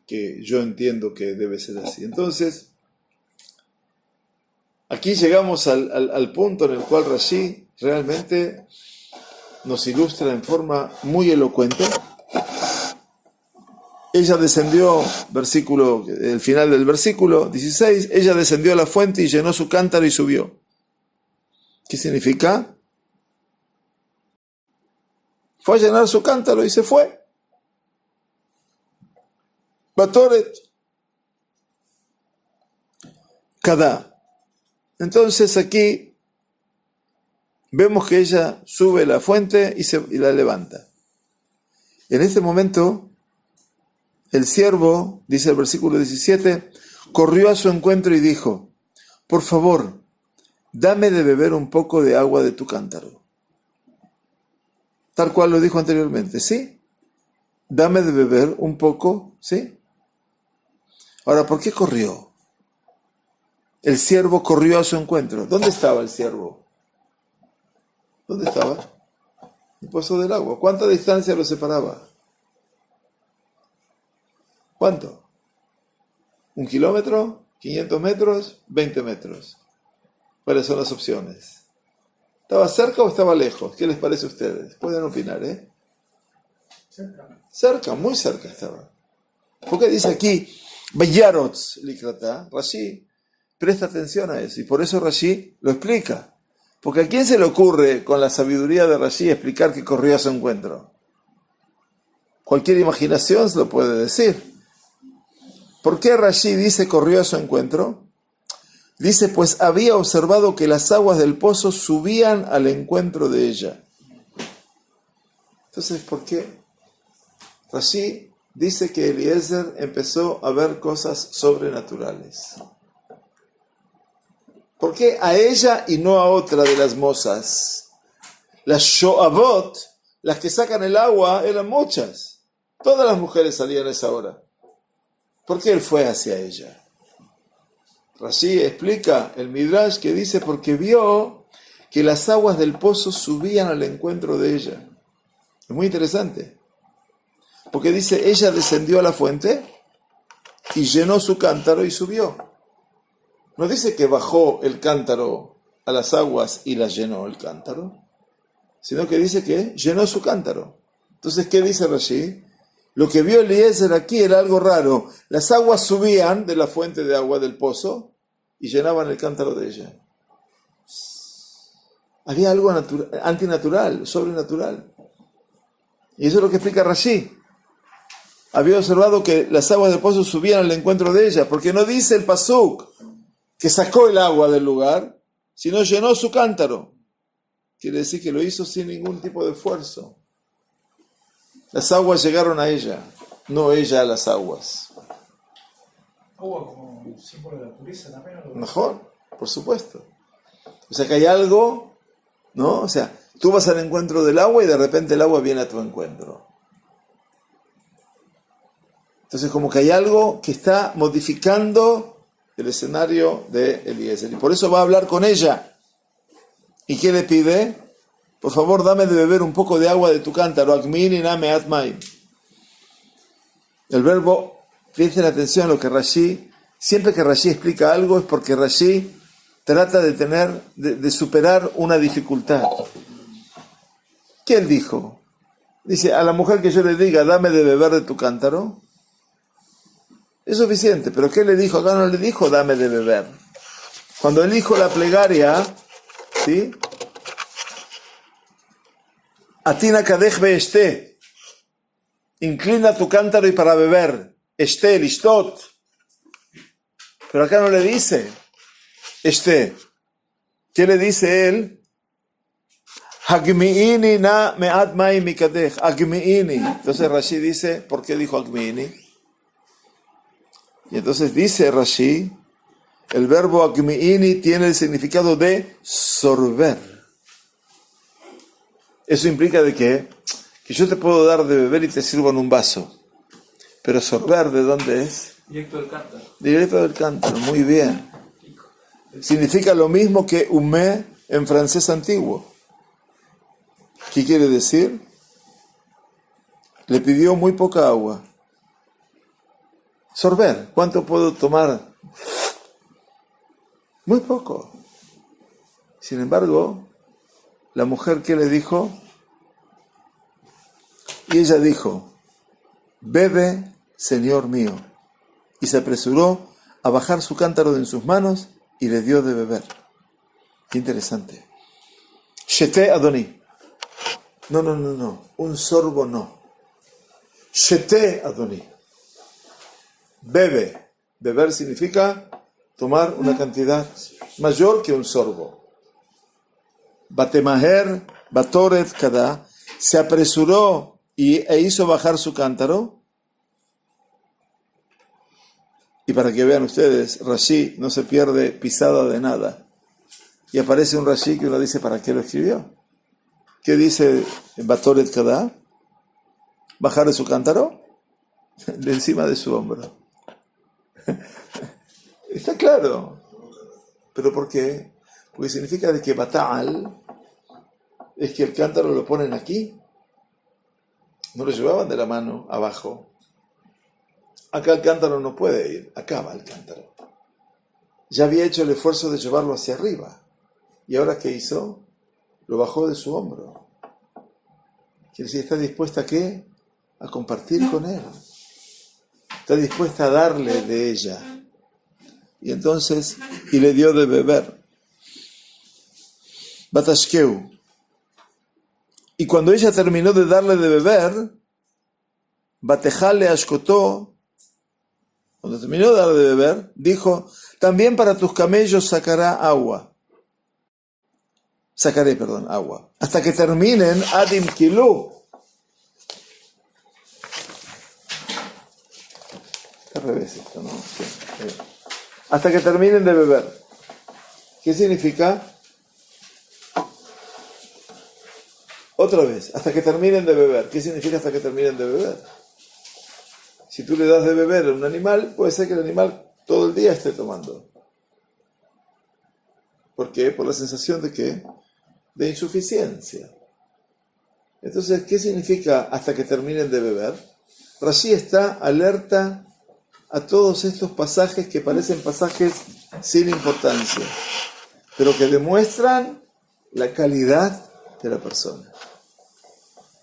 Speaker 1: que yo entiendo que debe ser así. Entonces, aquí llegamos al punto en el cual Rashi realmente nos ilustra en forma muy elocuente. Ella descendió, el final del versículo 16, ella descendió a la fuente y llenó su cántaro y subió. ¿Qué significa? Fue a llenar su cántaro y se fue. Batoret. Kadá. Entonces aquí vemos que ella sube la fuente y la levanta. En este momento, el siervo, dice el versículo 17, corrió a su encuentro y dijo, por favor, dame de beber un poco de agua de tu cántaro. Tal cual lo dijo anteriormente, ¿sí? Dame de beber un poco, ¿sí? Ahora, ¿por qué corrió? El siervo corrió a su encuentro. ¿Dónde estaba el siervo? ¿Dónde estaba? El pozo del agua. ¿Cuánta distancia lo separaba? ¿Cuánto? ¿1 kilómetro? ¿500 metros? ¿20 metros? ¿Cuáles son las opciones? ¿Estaba cerca o estaba lejos? ¿Qué les parece a ustedes? Pueden opinar, ¿eh? Cerca, muy cerca estaba. ¿Por qué dice aquí, Bayarots likrata? Rashi presta atención a eso. Y por eso Rashi lo explica. Porque ¿a quién se le ocurre con la sabiduría de Rashi explicar que corrió a su encuentro? Cualquier imaginación se lo puede decir. ¿Por qué Rashi dice corrió a su encuentro? Dice, pues había observado que las aguas del pozo subían al encuentro de ella. Entonces, ¿por qué? Rashi dice que Eliezer empezó a ver cosas sobrenaturales. ¿Por qué a ella y no a otra de las mozas? Las sho'avot, las que sacan el agua, eran muchas. Todas las mujeres salían a esa hora. ¿Por qué él fue hacia ella? Rashi explica el Midrash que dice porque vio que las aguas del pozo subían al encuentro de ella. Es muy interesante. Porque dice, ella descendió a la fuente y llenó su cántaro y subió. No dice que bajó el cántaro a las aguas y las llenó el cántaro, sino que dice que llenó su cántaro. Entonces, ¿qué dice Rashi? Lo que vio Eliezer aquí era algo raro. Las aguas subían de la fuente de agua del pozo y llenaban el cántaro de ella. Había algo antinatural, sobrenatural. Y eso es lo que explica Rashi. Había observado que las aguas del pozo subían al encuentro de ella, porque no dice el pasuk que sacó el agua del lugar, sino llenó su cántaro. Quiere decir que lo hizo sin ningún tipo de esfuerzo. Las aguas llegaron a ella, no ella a las aguas.
Speaker 2: Agua como símbolo de la pureza también.
Speaker 1: Mejor, por supuesto. O sea que hay algo, ¿no? O sea, tú vas al encuentro del agua y de repente el agua viene a tu encuentro. Entonces como que hay algo que está modificando el escenario de Eliezer. Y por eso va a hablar con ella. ¿Y qué le pide? Por favor, dame de beber un poco de agua de tu cántaro. Akmini na me'at mayim. El verbo, presten atención a lo que Rashi, siempre que Rashi explica algo es porque Rashi trata de superar una dificultad. ¿Qué él dijo? Dice, a la mujer que yo le diga, dame de beber de tu cántaro, es suficiente. Pero ¿qué le dijo? Acá no le dijo, dame de beber. Cuando él dijo la plegaria, ¿sí? Atina kadech be'eshte. Inclina tu cántaro y para beber. Eshte, lishtot. Pero acá no le dice eshte. ¿Qué le dice él? Hagmi'ini na me'at mayim mikadech. Hagmi'ini. Entonces Rashi dice, ¿por qué dijo Hagmi'ini? Y entonces dice Rashi, el verbo Hagmi'ini tiene el significado de sorber. Eso implica de que yo te puedo dar de beber y te sirvo en un vaso. Pero sorber, ¿de dónde es?
Speaker 2: Directo del cántaro.
Speaker 1: Directo del cántaro, muy bien. Significa lo mismo que humé en francés antiguo. ¿Qué quiere decir? Le pidió muy poca agua. Sorber, ¿cuánto puedo tomar? Muy poco. Sin embargo, la mujer, ¿qué le dijo? Y ella dijo, bebe, Señor mío. Y se apresuró a bajar su cántaro de en sus manos y le dio de beber. Qué interesante. Shete Adoni. No. Un sorbo no. Shete Adoni. Bebe. Beber significa tomar una cantidad mayor que un sorbo. Batemaher, Batoret Kada, se apresuró e hizo bajar su cántaro. Y para que vean ustedes, Rashi no se pierde pisada de nada. Y aparece un Rashi que uno dice, ¿para qué lo escribió? ¿Qué dice Batoret Kada? Bajar de su cántaro de encima de su hombro. Está claro. ¿Pero por qué? Porque significa de que Batal es que el cántaro lo ponen aquí. No lo llevaban de la mano abajo. Acá el cántaro no puede ir. Acá va el cántaro. Ya había hecho el esfuerzo de llevarlo hacia arriba. ¿Y ahora qué hizo? Lo bajó de su hombro. Quiere decir, ¿está dispuesta a qué? A compartir con él. Está dispuesta a darle de ella. y le dio de beber. Batashkeu. Y cuando ella terminó de darle de beber, Batejale Ashkotó, cuando terminó de darle de beber, dijo, también para tus camellos sacaré agua. Hasta que terminen Adim Kilú. Al revés esto, ¿no? Sí. Hasta que terminen de beber. ¿Qué significa? Otra vez, hasta que terminen de beber. ¿Qué significa hasta que terminen de beber? Si tú le das de beber a un animal, puede ser que el animal todo el día esté tomando. ¿Por qué? Por la sensación de ¿qué? De insuficiencia. Entonces, ¿qué significa hasta que terminen de beber? Rashi está alerta a todos estos pasajes que parecen pasajes sin importancia, pero que demuestran la calidad de la persona,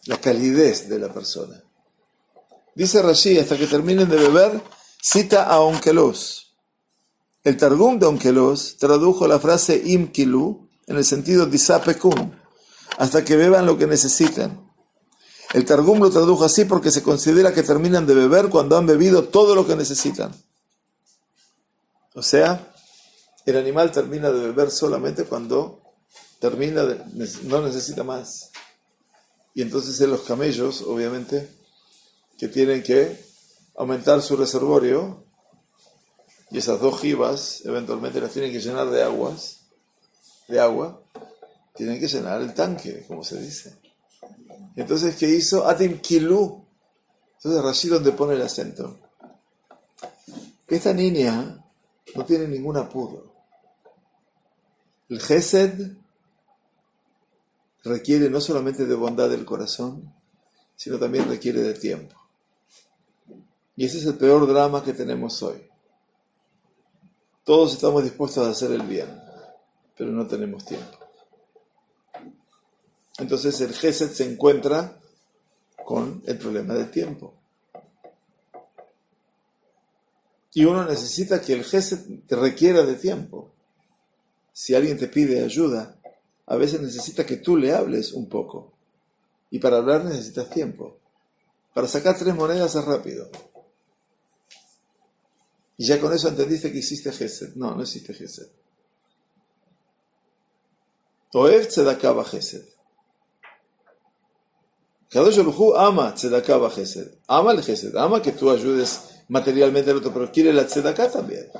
Speaker 1: la calidez de la persona. Dice Rashi, hasta que terminen de beber, cita a Onkelos. El Targum de Onkelos tradujo la frase Imkilu en el sentido Disapekun, hasta que beban lo que necesitan. El Targum lo tradujo así porque se considera que terminan de beber cuando han bebido todo lo que necesitan. O sea, el animal termina de beber solamente cuando no necesita más. Y entonces en los camellos, obviamente, que tienen que aumentar su reservorio, y esas 2 jibas eventualmente las tienen que llenar de agua, tienen que llenar el tanque, como se dice. Entonces, ¿qué hizo? Atim Kilú. Entonces, Rashi donde pone el acento. Que esta niña no tiene ningún apuro. El Gesed requiere no solamente de bondad del corazón, sino también requiere de tiempo. Y ese es el peor drama que tenemos hoy. Todos estamos dispuestos a hacer el bien, pero no tenemos tiempo. Entonces el Gesed se encuentra con el problema del tiempo. Y uno necesita que el Gesed te requiera de tiempo. Si alguien te pide ayuda, a veces necesita que tú le hables un poco. Y para hablar necesitas tiempo. Para sacar 3 monedas es rápido. Y ya con eso entendiste que hiciste Gesed. No, no hiciste Gesed. Oev tzedakah b'Gesed. Kadosh Baruj Hu ama tzedakah b'Gesed. Ama el Gesed. Ama que tú ayudes materialmente al otro, pero quiere la tzedakah también.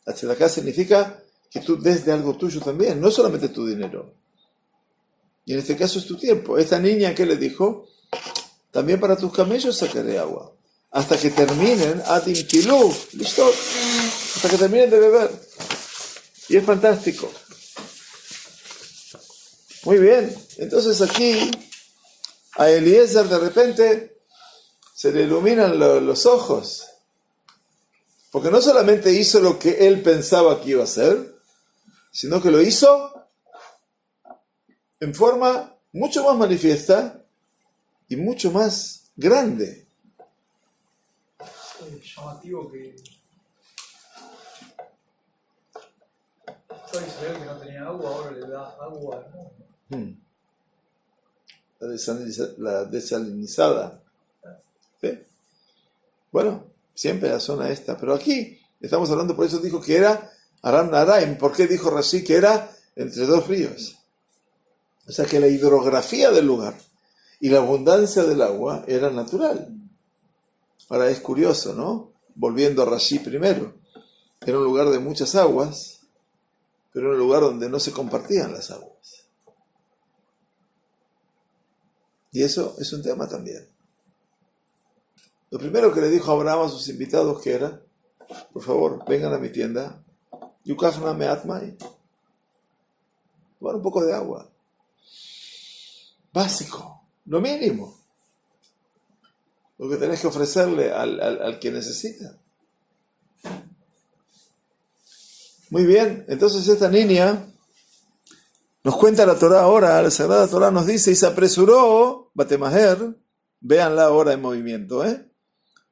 Speaker 1: La tzedakah significa que tú des de algo tuyo también, no solamente tu dinero. Y en este caso es tu tiempo. Esta niña, ¿qué le dijo? También para tus camellos sacaré agua. Hasta que terminen, Atim Kilú, listo. Hasta que terminen de beber. Y es fantástico. Muy bien. Entonces aquí, a Eliezer de repente se le iluminan los ojos. Porque no solamente hizo lo que él pensaba que iba a hacer, sino que lo hizo en forma mucho más manifiesta y mucho más grande.
Speaker 2: Es llamativo que todo Israel que no tenía agua, ahora le da agua al mundo.
Speaker 1: La desalinizada. ¿Sí? Bueno, siempre la zona esta, pero aquí estamos hablando, por eso dijo que era Aram Naraim. ¿Por qué dijo Rashi que era entre 2 ríos? O sea que la hidrografía del lugar y la abundancia del agua era natural. Ahora es curioso, ¿no? Volviendo a Rashi primero. Era un lugar de muchas aguas, pero era un lugar donde no se compartían las aguas. Y eso es un tema también. Lo primero que le dijo Abraham a sus invitados que era, por favor, vengan a mi tienda, Yukachna me'at mai, tomar un poco de agua. Básico, lo mínimo. Lo que tenés que ofrecerle al que necesita. Muy bien, entonces esta niña nos cuenta la Torá ahora, la Sagrada Torá nos dice, y se apresuró, Batemaher, véanla ahora en movimiento,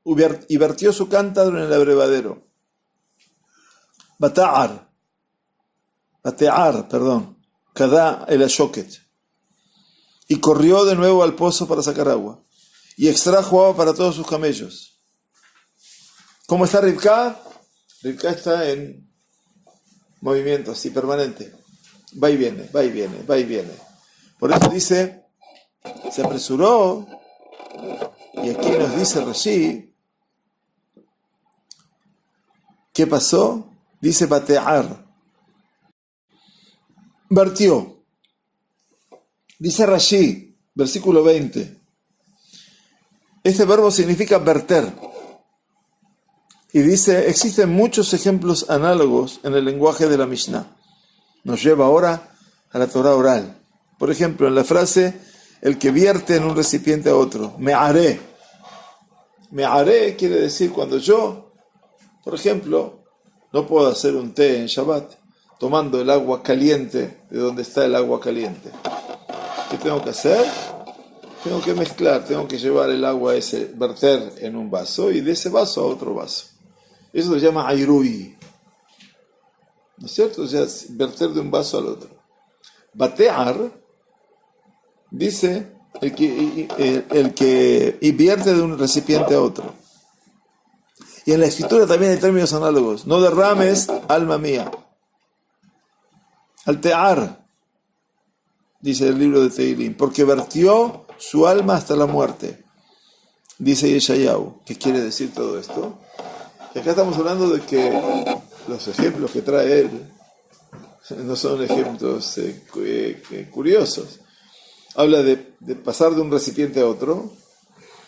Speaker 1: y vertió su cántaro en el abrevadero. Bate'ar, Kadá el Ashoket. Y corrió de nuevo al pozo para sacar agua. Y extrajo agua para todos sus camellos. ¿Cómo está Rivka? Rivka está en movimiento así permanente. Va y viene, va y viene, va y viene. Por eso dice, se apresuró. Y aquí nos dice Rashi, ¿qué pasó? Dice Bate'ar. Vertió. Dice Rashi, versículo 20. Este verbo significa verter. Y dice, existen muchos ejemplos análogos en el lenguaje de la Mishnah. Nos lleva ahora a la Torah oral. Por ejemplo, en la frase, el que vierte en un recipiente a otro. Me'aré. Me'aré quiere decir cuando yo, por ejemplo, no puedo hacer un té en Shabbat tomando el agua caliente de donde está el agua caliente. ¿Qué tengo que hacer? Tengo que mezclar, tengo que llevar el agua ese, verter en un vaso y de ese vaso a otro vaso. Eso se llama airui. ¿No es cierto? O sea, verter de un vaso al otro. Bate'ar dice el que vierte de un recipiente a otro. Y en la escritura también hay términos análogos. No derrames, alma mía. Altear, dice el libro de Teilim, porque vertió su alma hasta la muerte. Dice Yeshayahu. ¿Qué quiere decir todo esto? Y acá estamos hablando de que los ejemplos que trae él no son ejemplos curiosos. Habla de pasar de un recipiente a otro,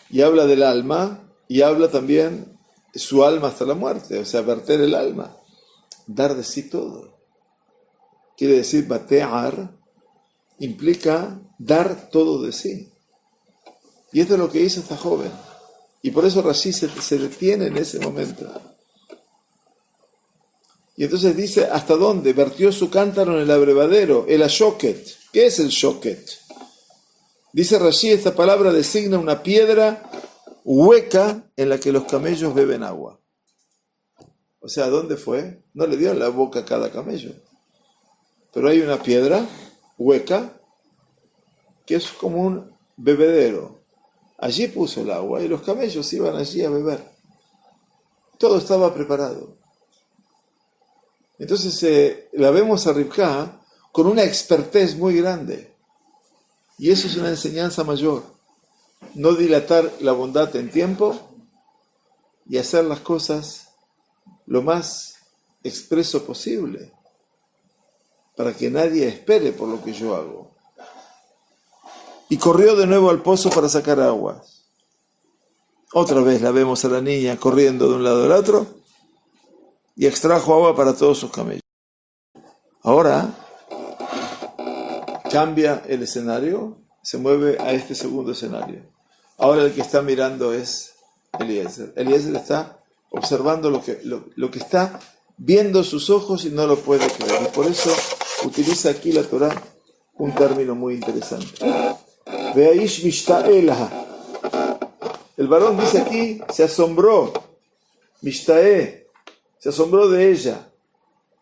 Speaker 1: y habla del alma, y habla también su alma hasta la muerte, o sea, verter el alma, dar de sí todo. Quiere decir, bate'ar implica dar todo de sí. Y esto es lo que hizo esta joven. Y por eso Rashi se detiene en ese momento. Y entonces dice, ¿hasta dónde? Vertió su cántaro en el abrevadero, el ashoket. ¿Qué es el shoket? Dice Rashi, esta palabra designa una piedra hueca en la que los camellos beben agua. O sea, ¿dónde fue? No le dio en la boca a cada camello. Pero hay una piedra hueca que es como un bebedero. Allí puso el agua y los camellos iban allí a beber. Todo estaba preparado. Entonces la vemos a Rivka con una expertez muy grande. Y eso es una enseñanza mayor. No dilatar la bondad en tiempo y hacer las cosas lo más expreso posible, para que nadie espere por lo que yo hago. Y corrió de nuevo al pozo para sacar agua. Otra vez la vemos a la niña corriendo de un lado al otro y extrajo agua para todos sus camellos. Ahora cambia el escenario, se mueve a este segundo escenario. Ahora el que está mirando es Eliezer. Eliezer está observando lo que está viendo sus ojos y no lo puede creer. Y por eso utiliza aquí la Torá un término muy interesante. Veaish mishta'e laha. El varón dice aquí, se asombró. Mishta'e, se asombró de ella.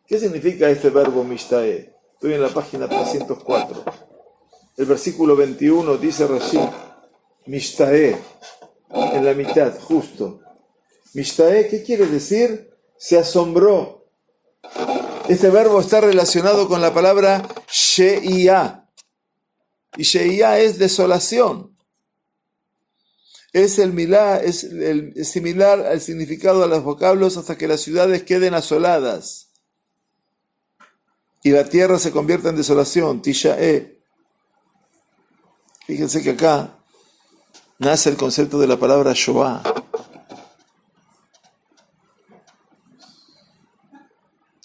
Speaker 1: ¿Qué significa este verbo mishta'e? Estoy en la página 304. El versículo 21 dice Rashi, mishta'e, en la mitad, justo. Mishta'e, ¿qué quiere decir? Se asombró. Este verbo está relacionado con la palabra she'iyah. Y she'iyah es desolación. Es similar al significado de los vocablos hasta que las ciudades queden asoladas y la tierra se convierta en desolación. Tisha'e. Fíjense que acá nace el concepto de la palabra Shoah.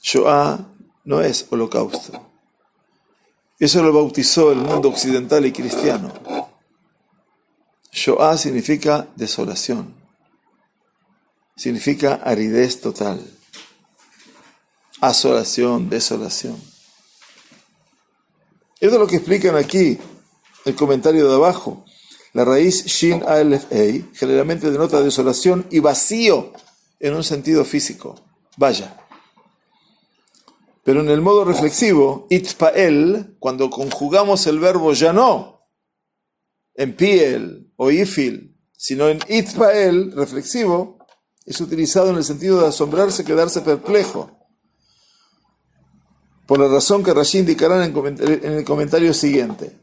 Speaker 1: Shoah no es holocausto. Eso lo bautizó el mundo occidental y cristiano. Shoah significa desolación. Significa aridez total. Asolación, desolación. Esto es lo que explican aquí, el comentario de abajo. La raíz Shin Aleph Ei generalmente denota desolación y vacío en un sentido físico. Vaya. Pero en el modo reflexivo, itpael, cuando conjugamos el verbo ya no en piel o ifil, sino en itpael, reflexivo, es utilizado en el sentido de asombrarse, quedarse perplejo. Por la razón que Rashi indicará en el comentario siguiente.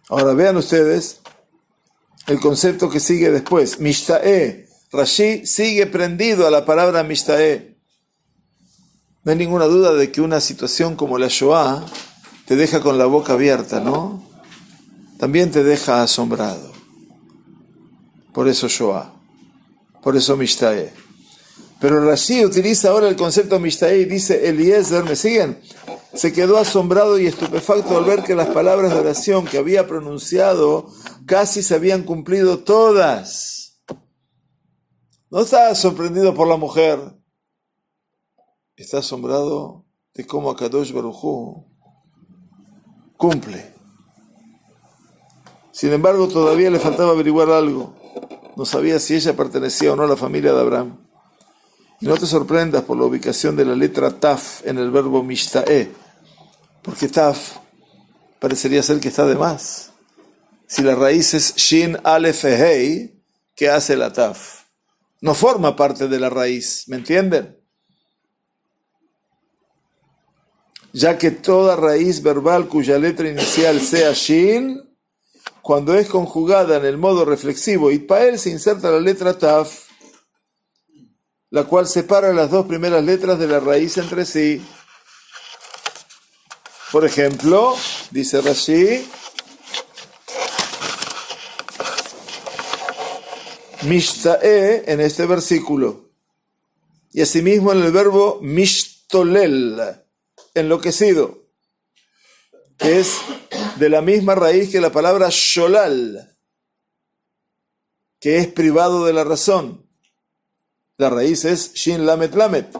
Speaker 1: Ahora vean ustedes el concepto que sigue después. Mishta'e. Rashi sigue prendido a la palabra mishta'e. No hay ninguna duda de que una situación como la Shoah te deja con la boca abierta, ¿no? También te deja asombrado. Por eso Shoah. Por eso mishta'e. Pero Rashi utiliza ahora el concepto mishta'e y dice, Eliezer, ¿me siguen? Se quedó asombrado y estupefacto al ver que las palabras de oración que había pronunciado casi se habían cumplido todas. No está sorprendido por la mujer. Está asombrado de cómo Akadosh Baruj Hu cumple. Sin embargo, todavía le faltaba averiguar algo. No sabía si ella pertenecía o no a la familia de Abraham. Y no te sorprendas por la ubicación de la letra Taf en el verbo mishta'e, porque Taf parecería ser que está de más. Si la raíz es Shin Aleph Hei, ¿qué hace la Taf? No forma parte de la raíz, ¿me entienden? Ya que toda raíz verbal cuya letra inicial sea Shin, cuando es conjugada en el modo reflexivo Itpael, se inserta la letra Taf, la cual separa las dos primeras letras de la raíz entre sí. Por ejemplo, dice Rashi, mishta'e en este versículo, y asimismo en el verbo mishtolel, enloquecido, que es de la misma raíz que la palabra sholal, que es privado de la razón. La raíz es Shin Lamet Lamet,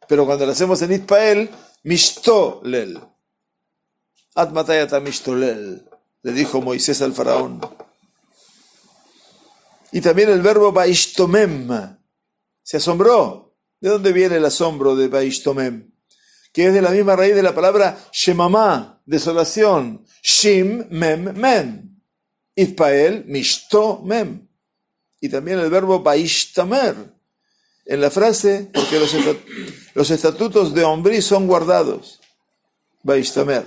Speaker 1: pero cuando la hacemos en Itpael, Mishtolel. At matayata Mishtolel, le dijo Moisés al faraón. Y también el verbo Baishtomem, se asombró. ¿De dónde viene el asombro de Baishtomem? Que es de la misma raíz de la palabra Shemamá, desolación. Shim Mem Men. Itpael Mishtomem. Y también el verbo Baishtamer. En la frase, porque los estatutos de Omri son guardados. Baishtamer.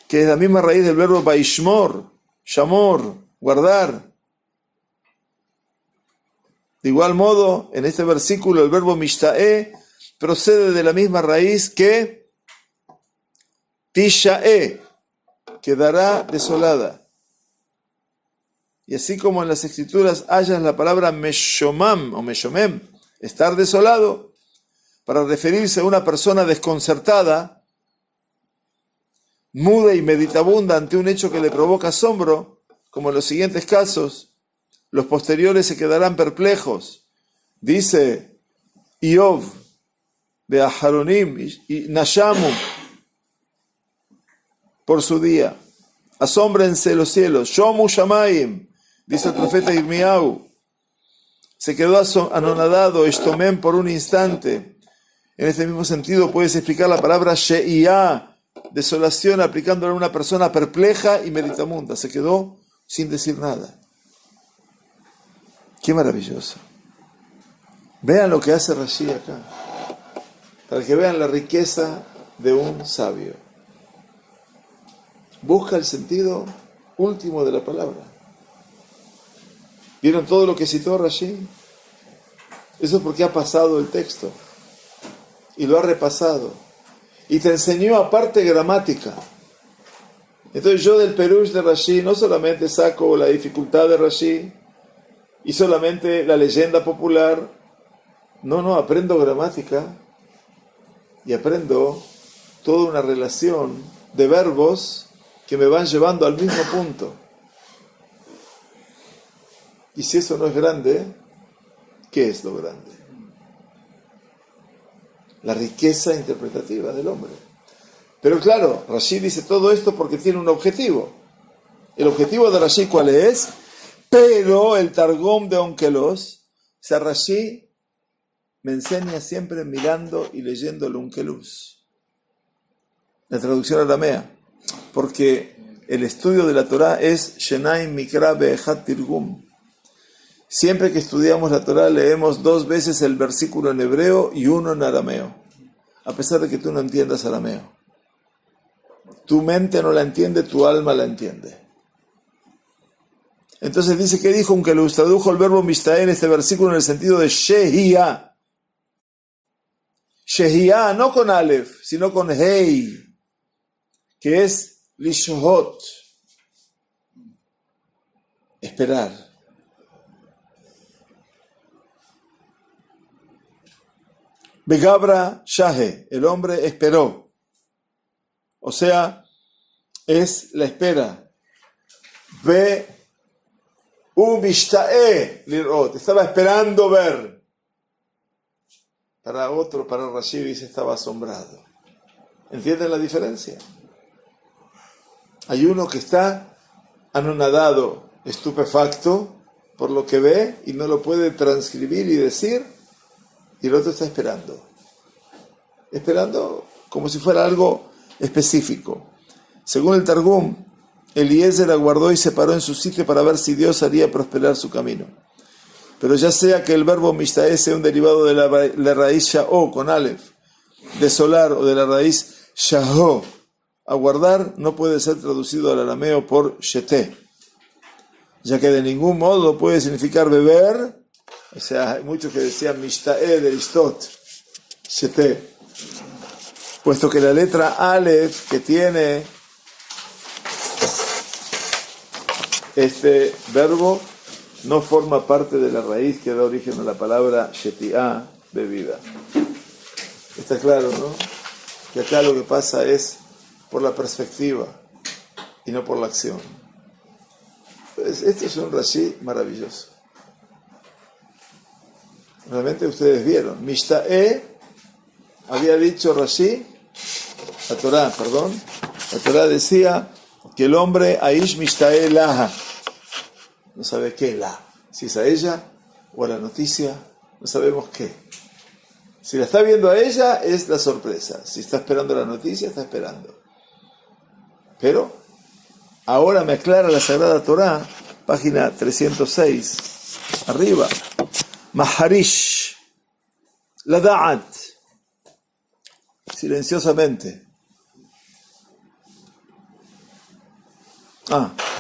Speaker 1: Que es la misma raíz del verbo Baishmor, Shamor, guardar. De igual modo, en este versículo el verbo Mishta'e procede de la misma raíz que Tisha'e, quedará desolada. Y así como en las escrituras hallas la palabra Meshomam o Meshomem, estar desolado, para referirse a una persona desconcertada, muda y meditabunda ante un hecho que le provoca asombro, como en los siguientes casos, los posteriores se quedarán perplejos. Dice Iov, Beaharonim y Nashamu, por su día. Asómbrense los cielos. Shomu Shamayim, dice el profeta Irmiau. Se quedó anonadado, Eshtomem, por un instante. En este mismo sentido puedes explicar la palabra She'iyah, desolación, aplicándola a una persona perpleja y meditamunda. Se quedó sin decir nada. Qué maravilloso. Vean lo que hace Rashi acá, para que vean la riqueza de un sabio. Busca el sentido último de la palabra. ¿Vieron todo lo que citó Rashi? Eso es porque ha pasado el texto y lo ha repasado y te enseñó aparte gramática. Entonces yo del Perush de Rashi no solamente saco la dificultad de Rashi y solamente la leyenda popular, no, aprendo gramática y aprendo toda una relación de verbos que me van llevando al mismo punto. Y si eso no es grande, ¿qué es lo grande? La riqueza interpretativa del hombre. Pero claro, Rashi dice todo esto porque tiene un objetivo. ¿El objetivo de Rashi cuál es? Pero el Targum de Onkelos, o sea, Rashi me enseña siempre mirando y leyendo el Unkeluz, la traducción aramea, porque el estudio de la Torá es Shenai Mikra Be'echat Tirgum. Siempre que estudiamos la Torá leemos 2 veces el versículo en hebreo y 1 en arameo, a pesar de que tú no entiendas arameo. Tu mente no la entiende, tu alma la entiende. Entonces dice que dijo, aunque lo tradujo el verbo mishtae en este versículo en el sentido de shehiyah. Shehiyah no con alef, sino con hei, que es lishohot, esperar. Begabra shahe, el hombre esperó. O sea, es la espera. Ve mishtae lirot, estaba esperando ver. Para Rashi dice estaba asombrado. ¿Entienden la diferencia? Hay uno que está anonadado, estupefacto por lo que ve y no lo puede transcribir y decir, y el otro está esperando. Esperando como si fuera algo específico. Según el Targum, Eliezer aguardó y se paró en su sitio para ver si Dios haría prosperar su camino. Pero ya sea que el verbo mishtae sea un derivado de la raíz sha'o con alef, de solar, o de la raíz sha'o, aguardar no puede ser traducido al arameo por shete, ya que de ningún modo puede significar beber. O sea, hay muchos que decían mishtae de listot, shete, puesto que la letra alef que tiene este verbo no forma parte de la raíz que da origen a la palabra shetiá, bebida. Está claro, ¿no? Que acá lo que pasa es por la perspectiva y no por la acción. Entonces, este es un Rashi maravilloso. Realmente ustedes vieron. Mishtae, había dicho Rashi, la Torá decía que el hombre aish mishtae laha. No sabe qué la. Si es a ella o a la noticia, no sabemos qué. Si la está viendo a ella, es la sorpresa. Si está esperando la noticia, está esperando. Pero ahora me aclara la Sagrada Torá, página 306, arriba. Maharish, la da'at, silenciosamente.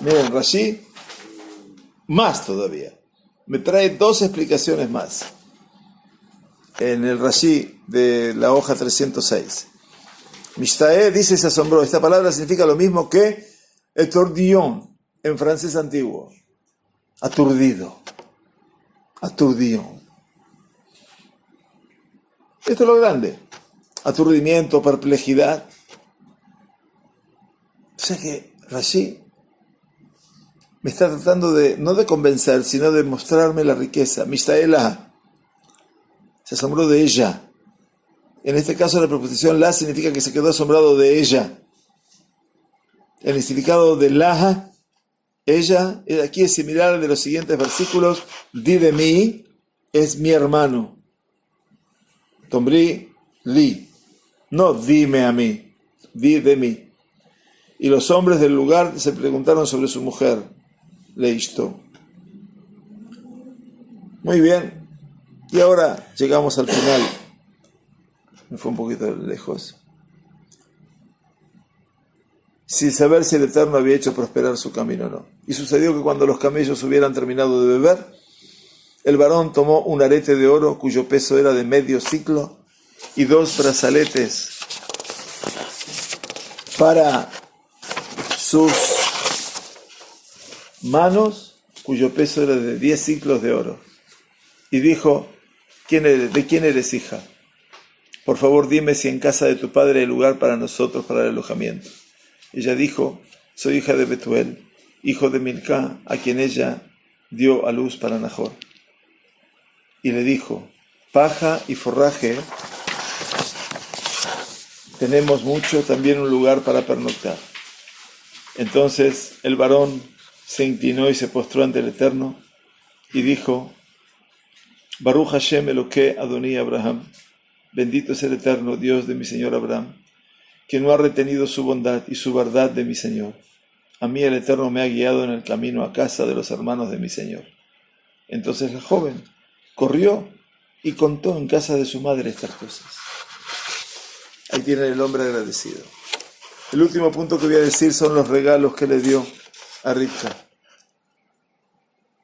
Speaker 1: Miren, Rashi, más todavía. Me trae 2 explicaciones más. En el Rashi de la hoja 306. Mishtae dice, se asombró. Esta palabra significa lo mismo que étourdion en francés antiguo. Aturdido. Aturdion. Esto es lo grande. Aturdimiento, perplejidad. O sea que Rashi me está tratando no de convencer, sino de mostrarme la riqueza. Mishtae la. Se asombró de ella. En este caso la preposición la significa que se quedó asombrado de ella. El significado de laha, ella, aquí es similar al de los siguientes versículos. Di de mí, es mi hermano. Tombri li. No dime a mí, di de mí. Y los hombres del lugar se preguntaron sobre su mujer, Leishto. Muy bien. Y ahora llegamos al final. Me fue un poquito lejos. Sin saber si el Eterno había hecho prosperar su camino o no. Y sucedió que cuando los camellos hubieran terminado de beber, el varón tomó un arete de oro cuyo peso era de medio ciclo y 2 brazaletes para sus manos cuyo peso era de 10 ciclos de oro. Y dijo, ¿de quién eres hija? Por favor, dime si en casa de tu padre hay lugar para nosotros para el alojamiento. Ella dijo, soy hija de Betuel, hijo de Milcá, a quien ella dio a luz para Nahor. Y le dijo, paja y forraje, tenemos mucho, también un lugar para pernoctar. Entonces el varón se inclinó y se postró ante el Eterno y dijo, Baruch Hashem Eloque Adoni Abraham. Bendito es el eterno Dios de mi Señor Abraham, que no ha retenido su bondad y su verdad de mi Señor. A mí el Eterno me ha guiado en el camino a casa de los hermanos de mi Señor. Entonces la joven corrió y contó en casa de su madre estas cosas. Ahí tienen el hombre agradecido. El último punto que voy a decir son los regalos que le dio a Rivka.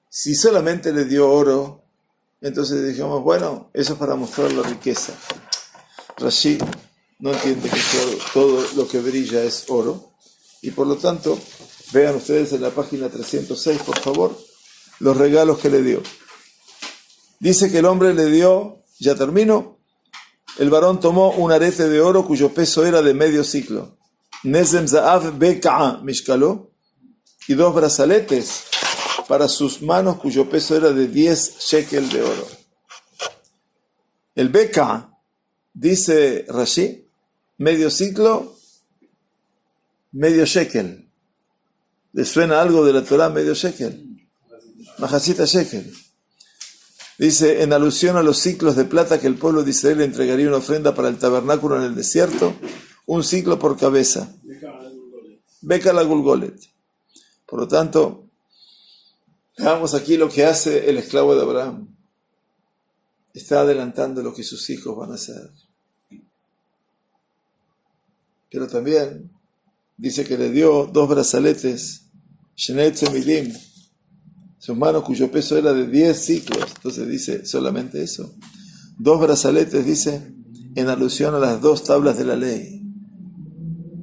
Speaker 1: Si solamente le dio oro, entonces dijimos, bueno, eso es para mostrar la riqueza. Rashi no entiende que todo lo que brilla es oro, y por lo tanto, vean ustedes en la página 306, por favor, los regalos que le dio. Dice que el hombre le dio, ya termino, el varón tomó un arete de oro cuyo peso era de medio ciclo, Nezem Za'av Beka'a Mishkalo, y 2 brazaletes para sus manos cuyo peso era de 10 shekel de oro. El Beka'a, dice Rashi, medio ciclo, medio shekel. ¿Le suena algo de la Torah medio shekel? Majacita shekel. Dice, en alusión a los ciclos de plata que el pueblo de Israel entregaría una ofrenda para el tabernáculo en el desierto, un ciclo por cabeza. Beka la Gulgolet. Por lo tanto, veamos aquí lo que hace el esclavo de Abraham. Está adelantando lo que sus hijos van a hacer. Pero también dice que le dio 2 brazaletes, Shenet Semidim, sus manos cuyo peso era de 10 ciclos. Entonces dice solamente eso. 2 brazaletes, dice, en alusión a las 2 tablas de la ley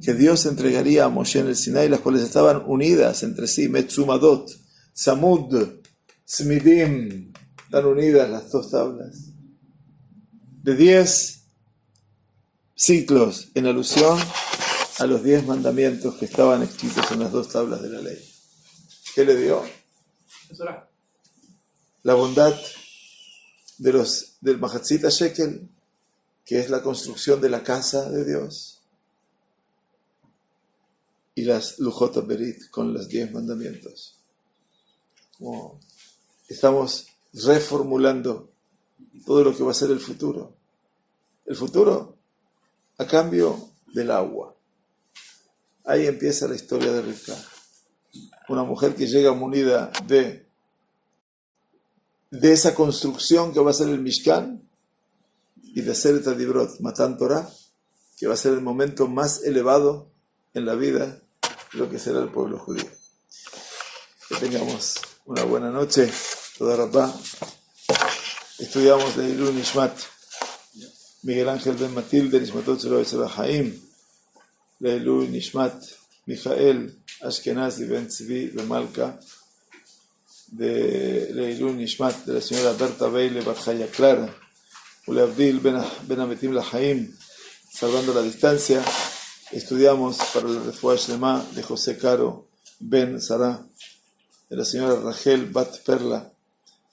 Speaker 1: que Dios entregaría a Moshe en el Sinai, las cuales estaban unidas entre sí, Metzumadot, Samud, Smidim, están unidas las 2 tablas, de 10 ciclos, en alusión a los 10 mandamientos que estaban escritos en las 2 tablas de la ley. ¿Qué le dio? La bondad del Mahatzita Shekel, que es la construcción de la casa de Dios, y las Lujot Berit con los 10 mandamientos. Wow. Estamos reformulando todo lo que va a ser el futuro. El futuro a cambio del agua. Ahí empieza la historia de Rivka. Una mujer que llega munida de esa construcción que va a ser el Mishkan y de hacer el Tadibrot, Matan Torah, que va a ser el momento más elevado en la vida de lo que será el pueblo judío. Que tengamos una buena noche. Toda Rabá. Estudiamos de Ilun Nishmat Miguel Ángel Ben Matilde, Nishmatot Shelo Yetzer HaChaim, Leilui Nishmat Mijael Ashkenazi Ben Tzvi Bemalka, de Leilui Nishmat de la señora Berta Beile Barjaya Clara, Uleabdil Ben Ametim Lahaim, salvando la distancia. Estudiamos para la Refuah Shlema de José Caro Ben Sarah, de la señora Rachel Bat Perla,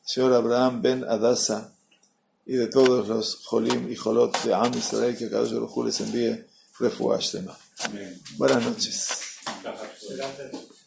Speaker 1: señor Abraham Ben Adasa, y de todos los Jolim y Jolot de Am Israel, que cada uno les envíe Refuah Shlema. Buenas noches.
Speaker 2: Gracias.